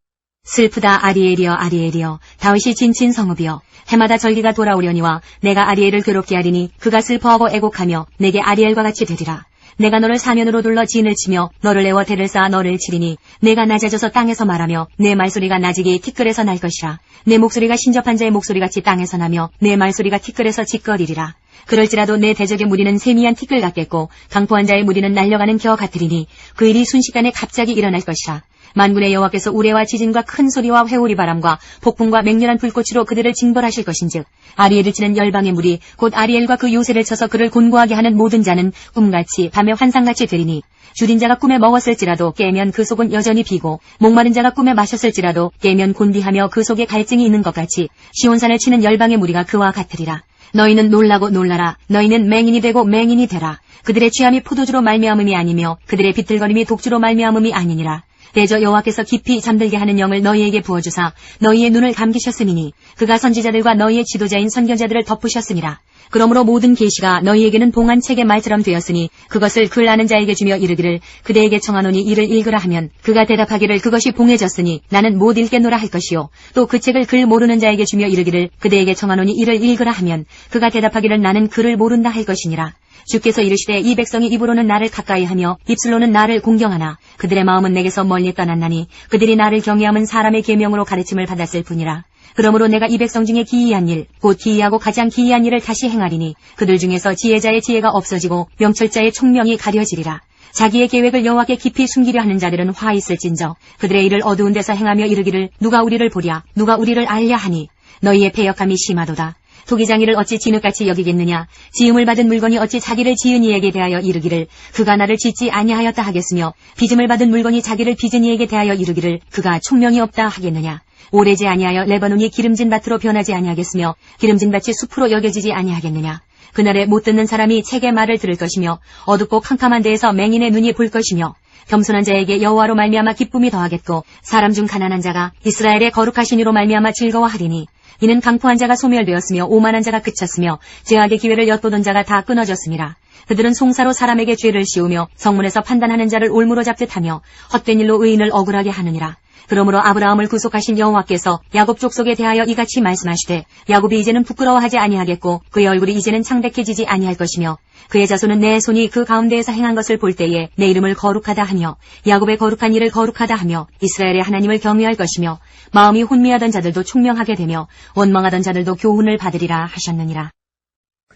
슬프다 아리엘이여 아리엘이여 다윗이 진친 성읍이여 해마다 절기가 돌아오려니와 내가 아리엘을 괴롭게 하리니 그가 슬퍼하고 애곡하며 내게 아리엘과 같이 되리라. 내가 너를 사면으로 둘러 진을 치며 너를 내어 대를 쌓아 너를 치리니 내가 낮아져서 땅에서 말하며 내 말소리가 나지기 티끌에서 날 것이라. 내 목소리가 신접한 자의 목소리같이 땅에서 나며 내 말소리가 티끌에서 짓거리리라. 그럴지라도 내 대적의 무리는 세미한 티끌 같겠고 강포한 자의 무리는 날려가는 겨 같으리니 그 일이 순식간에 갑자기 일어날 것이라. 만군의 여호와께서 우레와 지진과 큰 소리와 회오리 바람과 폭풍과 맹렬한 불꽃으로 그들을 징벌하실 것인즉 아리엘을 치는 열방의 무리 곧 아리엘과 그 요새를 쳐서 그를 곤고하게 하는 모든 자는 꿈같이 밤에 환상같이 되리니 줄인 자가 꿈에 먹었을지라도 깨면 그 속은 여전히 비고 목마른 자가 꿈에 마셨을지라도 깨면 곤비하며 그 속에 갈증이 있는 것 같이 시온산을 치는 열방의 무리가 그와 같으리라. 너희는 놀라고 놀라라. 너희는 맹인이 되고 맹인이 되라. 그들의 취함이 포도주로 말미암음이 아니며 그들의 비틀거림이 독주로 말미암음이 아니니라. 대저 여호와께서 깊이 잠들게 하는 영을 너희에게 부어주사 너희의 눈을 감기셨음이니 그가 선지자들과 너희의 지도자인 선견자들을 덮으셨음이라. 그러므로 모든 계시가 너희에게는 봉한 책의 말처럼 되었으니 그것을 글 아는 자에게 주며 이르기를 그대에게 청하노니 이를 읽으라 하면 그가 대답하기를 그것이 봉해졌으니 나는 못 읽겠노라 할 것이요. 또 그 책을 글 모르는 자에게 주며 이르기를 그대에게 청하노니 이를 읽으라 하면 그가 대답하기를 나는 글을 모른다 할 것이니라. 주께서 이르시되 이 백성이 입으로는 나를 가까이하며 입술로는 나를 공경하나 그들의 마음은 내게서 멀리 떠났나니 그들이 나를 경외함은 사람의 계명으로 가르침을 받았을 뿐이라. 그러므로 내가 이 백성 중에 기이한 일, 곧 기이하고 가장 기이한 일을 다시 행하리니 그들 중에서 지혜자의 지혜가 없어지고 명철자의 총명이 가려지리라. 자기의 계획을 여호와께 깊이 숨기려 하는 자들은 화 있을진저 그들의 일을 어두운 데서 행하며 이르기를 누가 우리를 보랴 누가 우리를 알랴 하니 너희의 패역함이 심하도다. 토기장이를 어찌 진흙같이 여기겠느냐. 지음을 받은 물건이 어찌 자기를 지은 이에게 대하여 이르기를 그가 나를 짓지 아니하였다 하겠으며 빚음을 받은 물건이 자기를 빚은 이에게 대하여 이르기를 그가 총명이 없다 하겠느냐. 오래지 아니하여 레바논이 기름진 밭으로 변하지 아니하겠으며 기름진 밭이 숲으로 여겨지지 아니하겠느냐. 그날에 못 듣는 사람이 책의 말을 들을 것이며 어둡고 캄캄한 데에서 맹인의 눈이 볼 것이며 겸손한 자에게 여호와로 말미암아 기쁨이 더하겠고 사람 중 가난한 자가 이스라엘의 거룩하신 이로 말미암아 즐거워하리니 이는 강포한 자가 소멸되었으며 오만한 자가 그쳤으며 죄악의 기회를 엿보던 자가 다 끊어졌음이라. 그들은 송사로 사람에게 죄를 씌우며 성문에서 판단하는 자를 올무로 잡듯 하며 헛된 일로 의인을 억울하게 하느니라. 그러므로 아브라함을 구속하신 여호와께서 야곱 족속에 대하여 이같이 말씀하시되 야곱이 이제는 부끄러워하지 아니하겠고 그의 얼굴이 이제는 창백해지지 아니할 것이며 그의 자손은 내 손이 그 가운데에서 행한 것을 볼 때에 내 이름을 거룩하다 하며 야곱의 거룩한 일을 거룩하다 하며 이스라엘의 하나님을 경외할 것이며 마음이 혼미하던 자들도 총명하게 되며 원망하던 자들도 교훈을 받으리라 하셨느니라.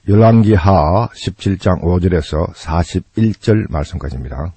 열왕기하 17장 5절에서 41절 말씀까지입니다.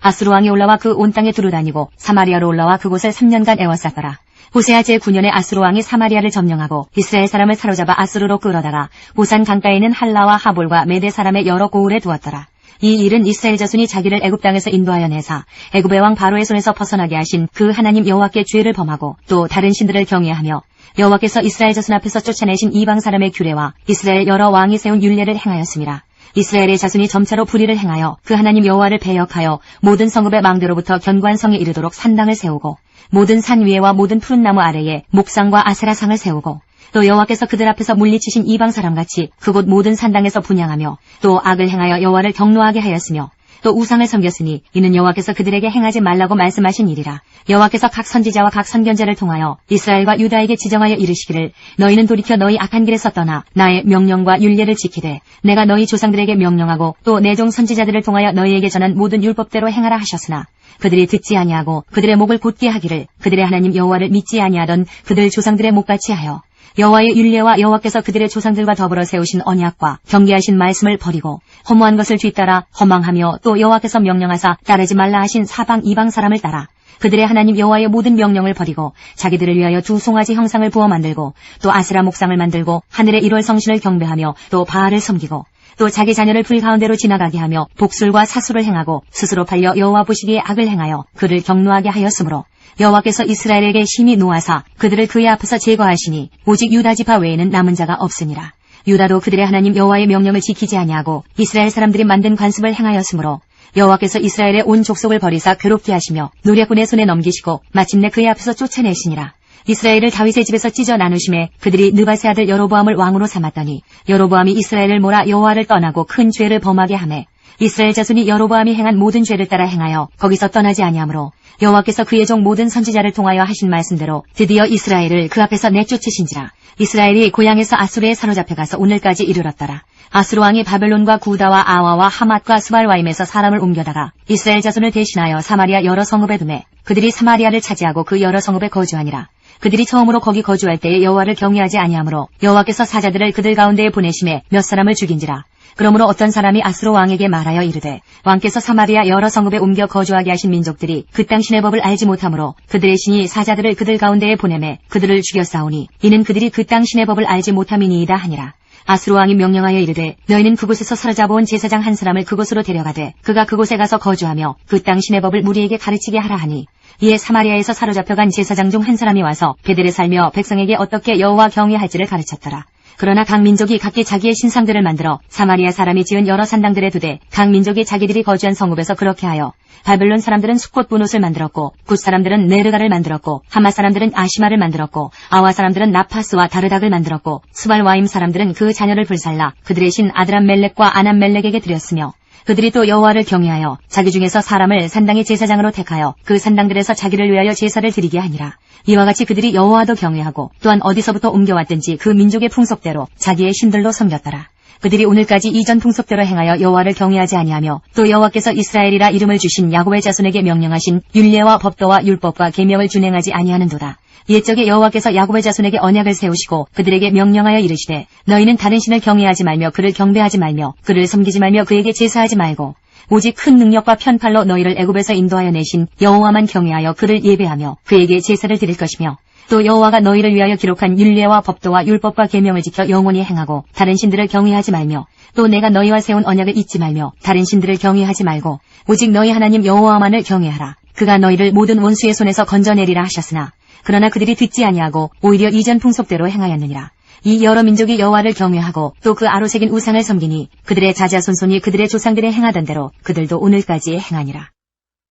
아스루 왕이 올라와 그 온 땅에 두루다니고 사마리아로 올라와 그곳을 3년간 애워쌌더라. 호세아 제9년에 아스루 왕이 사마리아를 점령하고 이스라엘 사람을 사로잡아 아스루로 끌어다가 고산 강가에 있는 할라와 하볼과 메대 사람의 여러 고을에 두었더라. 이 일은 이스라엘 자손이 자기를 애굽 땅에서 인도하여 내사 애굽의 왕 바로의 손에서 벗어나게 하신 그 하나님 여호와께 죄를 범하고 또 다른 신들을 경외하며 여호와께서 이스라엘 자손 앞에서 쫓아내신 이방 사람의 규례와 이스라엘 여러 왕이 세운 율례를 행하였음이라. 이스라엘의 자손이 점차로 불의를 행하여 그 하나님 여호와를 배역하여 모든 성읍의 망대로부터 견고한 성에 이르도록 산당을 세우고 모든 산 위에와 모든 푸른 나무 아래에 목상과 아세라상을 세우고 또 여호와께서 그들 앞에서 물리치신 이방 사람같이 그곳 모든 산당에서 분향하며 또 악을 행하여 여호와를 경노하게 하였으며 또 우상을 섬겼으니 이는 여호와께서 그들에게 행하지 말라고 말씀하신 일이라. 여호와께서 각 선지자와 각 선견자를 통하여 이스라엘과 유다에게 지정하여 이르시기를 너희는 돌이켜 너희 악한 길에서 떠나 나의 명령과 율례를 지키되 내가 너희 조상들에게 명령하고 또 내 종 선지자들을 통하여 너희에게 전한 모든 율법대로 행하라 하셨으나 그들이 듣지 아니하고 그들의 목을 곧게 하기를 그들의 하나님 여호와를 믿지 아니하던 그들 조상들의 목같이 하여 여호와의 율례와 여호와께서 그들의 조상들과 더불어 세우신 언약과 경계하신 말씀을 버리고 허무한 것을 뒤따라 허망하며 또 여호와께서 명령하사 따르지 말라 하신 사방 이방 사람을 따라 그들의 하나님 여호와의 모든 명령을 버리고 자기들을 위하여 두 송아지 형상을 부어 만들고 또 아세라 목상을 만들고 하늘의 1월 성신을 경배하며 또 바알을 섬기고 또 자기 자녀를 불 가운데로 지나가게 하며 복술과 사수를 행하고 스스로 팔려 여호와 보시기에 악을 행하여 그를 경노하게 하였으므로 여호와께서 이스라엘에게 심히 노하사 그들을 그의 앞에서 제거하시니 오직 유다 지파 외에는 남은 자가 없으니라. 유다도 그들의 하나님 여호와의 명령을 지키지 아니하고 이스라엘 사람들이 만든 관습을 행하였으므로 여호와께서 이스라엘의 온 족속을 버리사 괴롭게 하시며 노략군의 손에 넘기시고 마침내 그의 앞에서 쫓아내시니라. 이스라엘을 다윗의 집에서 찢어 나누심에 그들이 느바세 아들 여로보암을 왕으로 삼았더니 여로보암이 이스라엘을 몰아 여호와를 떠나고 큰 죄를 범하게 하매 이스라엘 자손이 여로보암이 행한 모든 죄를 따라 행하여 거기서 떠나지 아니하므로 여호와께서 그의 종 모든 선지자를 통하여 하신 말씀대로 드디어 이스라엘을 그 앞에서 내쫓으신지라. 이스라엘이 고향에서 아수르에 사로잡혀 가서 오늘까지 이르렀더라. 아수르 왕이 바벨론과 구다와 아와와 하맛과 스발와임에서 사람을 옮겨다가 이스라엘 자손을 대신하여 사마리아 여러 성읍에 두매 그들이 사마리아를 차지하고 그 여러 성읍에 거주하니라. 그들이 처음으로 거기 거주할 때에 여호와를 경외하지 아니하므로 여호와께서 사자들을 그들 가운데에 보내심에 몇 사람을 죽인지라. 그러므로 어떤 사람이 아수르 왕에게 말하여 이르되 왕께서 사마리아 여러 성읍에 옮겨 거주하게 하신 민족들이 그 땅 신의 법을 알지 못하므로 그들의 신이 사자들을 그들 가운데에 보내매 그들을 죽였사오니 이는 그들이 그 땅 신의 법을 알지 못함이니이다 하니라. 아수르 왕이 명령하여 이르되 너희는 그곳에서 사로잡아온 제사장 한 사람을 그곳으로 데려가되 그가 그곳에 가서 거주하며 그 땅 신의 법을 무리에게 가르치게 하라 하니 이에 사마리아에서 사로잡혀간 제사장 중 한 사람이 와서 베델에 살며 백성에게 어떻게 여호와 경외할지를 가르쳤더라. 그러나 각 민족이 각기 자기의 신상들을 만들어 사마리아 사람이 지은 여러 산당들에 두되 각 민족이 자기들이 거주한 성읍에서 그렇게 하여 바벨론 사람들은 수콧 분옷을 만들었고 굿 사람들은 네르가를 만들었고 하마 사람들은 아시마를 만들었고 아와 사람들은 나파스와 다르닥을 만들었고 스발와임 사람들은 그 자녀를 불살라 그들의 신 아드람멜렉과 아남멜렉에게 드렸으며 그들이 또 여호와를 경외하여 자기 중에서 사람을 산당의 제사장으로 택하여 그 산당들에서 자기를 위하여 제사를 드리게 하니라. 이와 같이 그들이 여호와도 경외하고 또한 어디서부터 옮겨왔든지 그 민족의 풍속대로 자기의 신들로 섬겼더라. 그들이 오늘까지 이전 풍속대로 행하여 여호와를 경외하지 아니하며 또 여호와께서 이스라엘이라 이름을 주신 야곱의 자손에게 명령하신 율례와 법도와 율법과 계명을 준행하지 아니하는도다. 옛적에 여호와께서 야곱의 자손에게 언약을 세우시고 그들에게 명령하여 이르시되 너희는 다른 신을 경외하지 말며 그를 경배하지 말며 그를 섬기지 말며 그에게 제사하지 말고 오직 큰 능력과 편팔로 너희를 애굽에서 인도하여 내신 여호와만 경외하여 그를 예배하며 그에게 제사를 드릴 것이며 또 여호와가 너희를 위하여 기록한 율례와 법도와 율법과 계명을 지켜 영원히 행하고 다른 신들을 경외하지 말며 또 내가 너희와 세운 언약을 잊지 말며 다른 신들을 경외하지 말고 오직 너희 하나님 여호와만을 경외하라. 그가 너희를 모든 원수의 손에서 건져내리라 하셨으나 그러나 그들이 듣지 아니하고 오히려 이전 풍속대로 행하였느니라. 이 여러 민족이 여호와를 경외하고 또 그 아로새긴 우상을 섬기니 그들의 자자손손이 그들의 조상들이 행하던 대로 그들도 오늘까지 행하니라.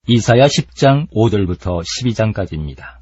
이사야 10장 5절부터 12장까지입니다.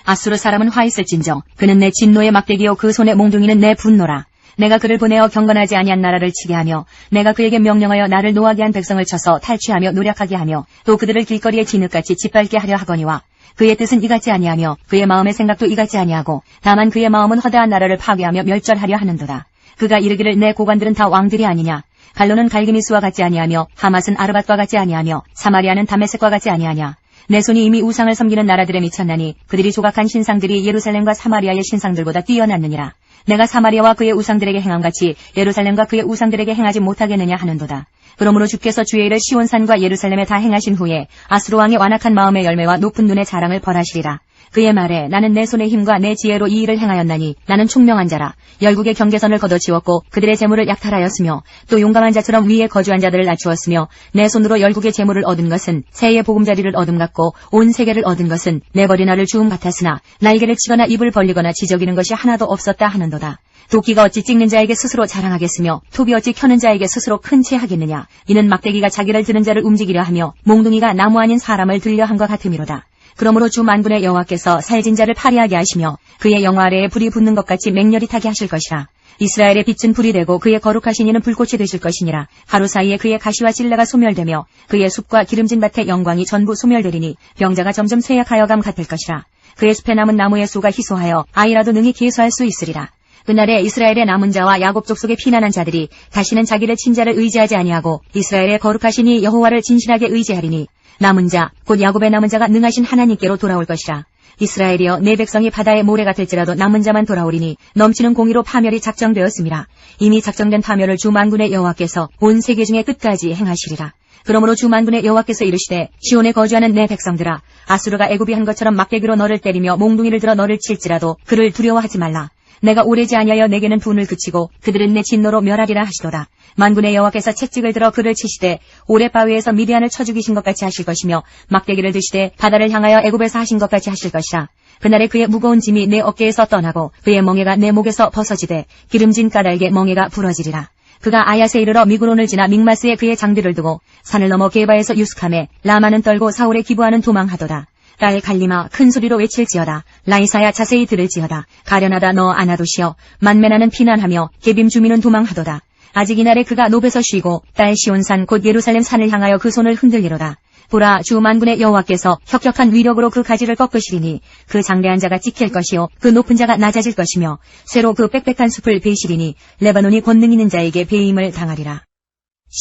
아수르 사람은 화 있을진정 그는 내 진노의 막대기요 그 손의 몽둥이는 내 분노라. 내가 그를 보내어 경건하지 아니한 나라를 치게 하며 내가 그에게 명령하여 나를 노하게 한 백성을 쳐서 탈취하며 노략하게 하며 또 그들을 길거리에 진흙같이 짓밟게 하려 하거니와 그의 뜻은 이같지 아니하며 그의 마음의 생각도 이같지 아니하고 다만 그의 마음은 허다한 나라를 파괴하며 멸절하려 하는도다. 그가 이르기를 내 고관들은 다 왕들이 아니냐. 갈로는 갈기미스와 같지 아니하며 하맛은 아르밧과 같지 아니하며 사마리아는 다메섹과 같지 아니하냐. 내 손이 이미 우상을 섬기는 나라들에 미쳤나니 그들이 조각한 신상들이 예루살렘과 사마리아의 신상들보다 뛰어났느니라. 내가 사마리아와 그의 우상들에게 행함같이 예루살렘과 그의 우상들에게 행하지 못하겠느냐 하는도다. 그러므로 주께서 주의 일을 시온산과 예루살렘에 다 행하신 후에 아수르 왕의 완악한 마음의 열매와 높은 눈의 자랑을 벌하시리라. 그의 말에 나는 내 손의 힘과 내 지혜로 이 일을 행하였나니 나는 총명한 자라. 열국의 경계선을 걷어치웠고 그들의 재물을 약탈하였으며 또 용감한 자처럼 위에 거주한 자들을 낮추었으며 내 손으로 열국의 재물을 얻은 것은 새의 보금자리를 얻음 같고 온 세계를 얻은 것은 내 버리나를 주움 같았으나 날개를 치거나 입을 벌리거나 지저귀는 것이 하나도 없었다 하는도다. 도끼가 어찌 찍는 자에게 스스로 자랑하겠으며 톱이 어찌 켜는 자에게 스스로 큰 채 하겠느냐. 이는 막대기가 자기를 드는 자를 움직이려 하며 몽둥이가 나무 아닌 사람을 들려 한 것 같음이로다. 그러므로 주 만군의 여호와께서 살진 자를 파리하게 하시며 그의 영화 아래에 불이 붙는 것 같이 맹렬히 타게 하실 것이라. 이스라엘의 빛은 불이 되고 그의 거룩하신 이는 불꽃이 되실 것이니라. 하루 사이에 그의 가시와 찔레가 소멸되며 그의 숲과 기름진 밭의 영광이 전부 소멸되리니 병자가 점점 쇠약하여감 같을 것이라. 그의 숲에 남은 나무의 수가 희소하여 아이라도 능히 계수할 수 있으리라. 그날에 이스라엘의 남은 자와 야곱 족속의 피난한 자들이 다시는 자기를 친자를 의지하지 아니하고 이스라엘의 거룩하신 이 여호와를 진실하게 의지하리니 남은 자 곧 야곱의 남은 자가 능하신 하나님께로 돌아올 것이라. 이스라엘이여 내 백성이 바다의 모래 같을지라도 남은 자만 돌아오리니 넘치는 공의로 파멸이 작정되었음이라. 이미 작정된 파멸을 주 만군의 여호와께서 온 세계 중의 끝까지 행하시리라. 그러므로 주 만군의 여호와께서 이르시되 시온에 거주하는 내 백성들아 아수르가 애굽이 한 것처럼 막대기로 너를 때리며 몽둥이를 들어 너를 칠지라도 그를 두려워하지 말라. 내가 오래지 아니하여 내게는 분을 그치고 그들은 내 진노로 멸하리라 하시도다. 만군의 여호와께서 채찍을 들어 그를 치시되 오랫바위에서 미디안을 쳐 죽이신 것 같이 하실 것이며 막대기를 드시되 바다를 향하여 애굽에서 하신 것 같이 하실 것이라. 그날에 그의 무거운 짐이 내 어깨에서 떠나고 그의 멍에가 내 목에서 벗어지되 기름진 까닭에 멍에가 부러지리라. 그가 아얏에 이르러 미그론을 지나 믹마스에 그의 장비를 두고 산을 넘어 게바에서 유숙하매 라마는 떨고 사울의 기부하는 도망하도다. 라엘 갈리마 큰 소리로 외칠지어다. 라이사야 자세히 들을지어다. 가련하다 너 아나도시여 만메나는 피난하며 게빔 주민은 도망하도다. 아직 이날에 그가 노베서 쉬고 딸 시온산 곧 예루살렘 산을 향하여 그 손을 흔들리로다. 보라 주 만군의 여호와께서 혁혁한 위력으로 그 가지를 꺾으시리니 그 장대한 자가 찍힐 것이요 그 높은 자가 낮아질 것이며 쇠로 그 빽빽한 숲을 베시리니 레바논이 권능 있는 자에게 배임을 당하리라.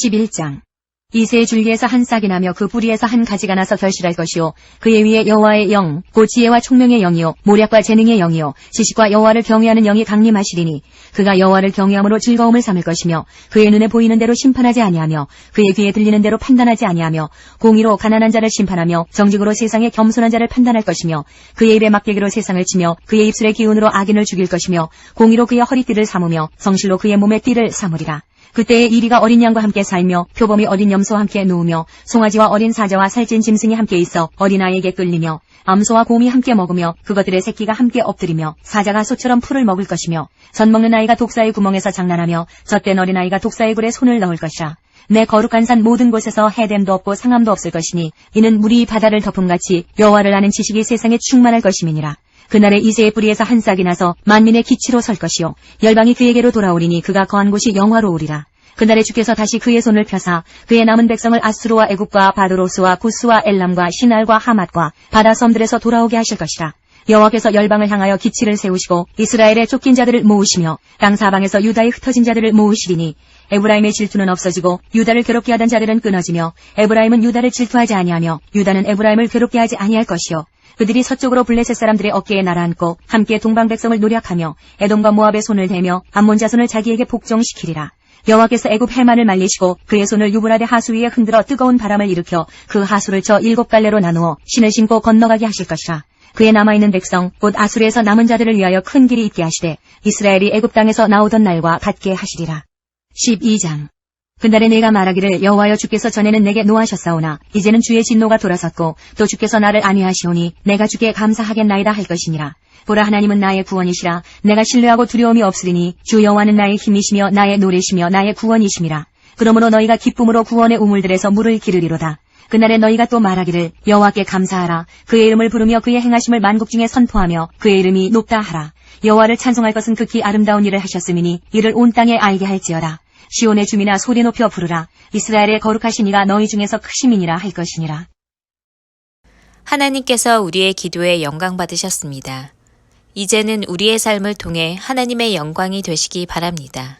11장 이새의 줄기에서 한 싹이 나며 그 뿌리에서 한 가지가 나서 결실할 것이요 그의 위에 여호와의 영 곧 지혜와 총명의 영이요 모략과 재능의 영이요 지식과 여호와를 경외하는 영이 강림하시리니 그가 여호와를 경외함으로 즐거움을 삼을 것이며 그의 눈에 보이는 대로 심판하지 아니하며 그의 귀에 들리는 대로 판단하지 아니하며 공의로 가난한 자를 심판하며 정직으로 세상의 겸손한 자를 판단할 것이며 그의 입에 막대기로 세상을 치며 그의 입술의 기운으로 악인을 죽일 것이며 공의로 그의 허리띠를 삼으며 성실로 그의 몸의 띠를 삼으리라. 그때에 이리가 어린 양과 함께 살며 표범이 어린 염소와 함께 누우며 송아지와 어린 사자와 살찐 짐승이 함께 있어 어린아이에게 끌리며 암소와 곰이 함께 먹으며 그것들의 새끼가 함께 엎드리며 사자가 소처럼 풀을 먹을 것이며 젖 먹는 아이가 독사의 구멍에서 장난하며 젖된 어린아이가 독사의 굴에 손을 넣을 것이라. 내 거룩한 산 모든 곳에서 해됨도 없고 상함도 없을 것이니 이는 물이 바다를 덮음같이 여호와를 아는 지식이 세상에 충만할 것임이니라. 그날에 이새의 뿌리에서 한 싹이 나서 만민의 기치로 설 것이요 열방이 그에게로 돌아오리니 그가 거한 곳이 영화로우리라. 그날에 주께서 다시 그의 손을 펴사 그의 남은 백성을 아수르와 애굽과 바드로스와 구스와 엘람과 시날과 하맛과 바다 섬들에서 돌아오게 하실 것이라. 여호와께서 열방을 향하여 기치를 세우시고 이스라엘의 쫓긴 자들을 모으시며 땅 사방에서 유다의 흩어진 자들을 모으시리니 에브라임의 질투는 없어지고 유다를 괴롭게 하던 자들은 끊어지며 에브라임은 유다를 질투하지 아니하며 유다는 에브라임을 괴롭게 하지 아니할 것이요 그들이 서쪽으로 블레셋 사람들의 어깨에 날아앉고 함께 동방 백성을 노략하며 에돔과 모압의 손을 대며 암몬 자손을 자기에게 복종시키리라. 여호와께서 애굽 해만을 말리시고 그의 손을 유브라데 하수 위에 흔들어 뜨거운 바람을 일으켜 그 하수를 쳐 7갈래로 나누어 신을 신고 건너가게 하실 것이라. 그의 남아있는 백성 곧 아수르에서 남은 자들을 위하여 큰 길이 있게 하시되 이스라엘이 애굽 땅에서 나오던 날과 같게 하시리라. 12장 그날에 내가 말하기를 여호와여 주께서 전에는 내게 노하셨사오나 이제는 주의 진노가 돌아섰고 또 주께서 나를 안위하시오니 내가 주께 감사하겠나이다 할 것이니라. 보라 하나님은 나의 구원이시라. 내가 신뢰하고 두려움이 없으리니 주 여호와는 나의 힘이시며 나의 노래시며 나의 구원이심이라. 그러므로 너희가 기쁨으로 구원의 우물들에서 물을 기르리로다. 그날에 너희가 또 말하기를 여호와께 감사하라. 그의 이름을 부르며 그의 행하심을 만국 중에 선포하며 그의 이름이 높다 하라. 여호와를 찬송할 것은 극히 아름다운 일을 하셨음이니 이를 온 땅에 알게 할지어다. 시온의 주민아 소리 높여 부르라. 이스라엘의 거룩하신 이가 너희 중에서 크심이니라 할 것이니라. 하나님께서 우리의 기도에 영광 받으셨습니다. 이제는 우리의 삶을 통해 하나님의 영광이 되시기 바랍니다.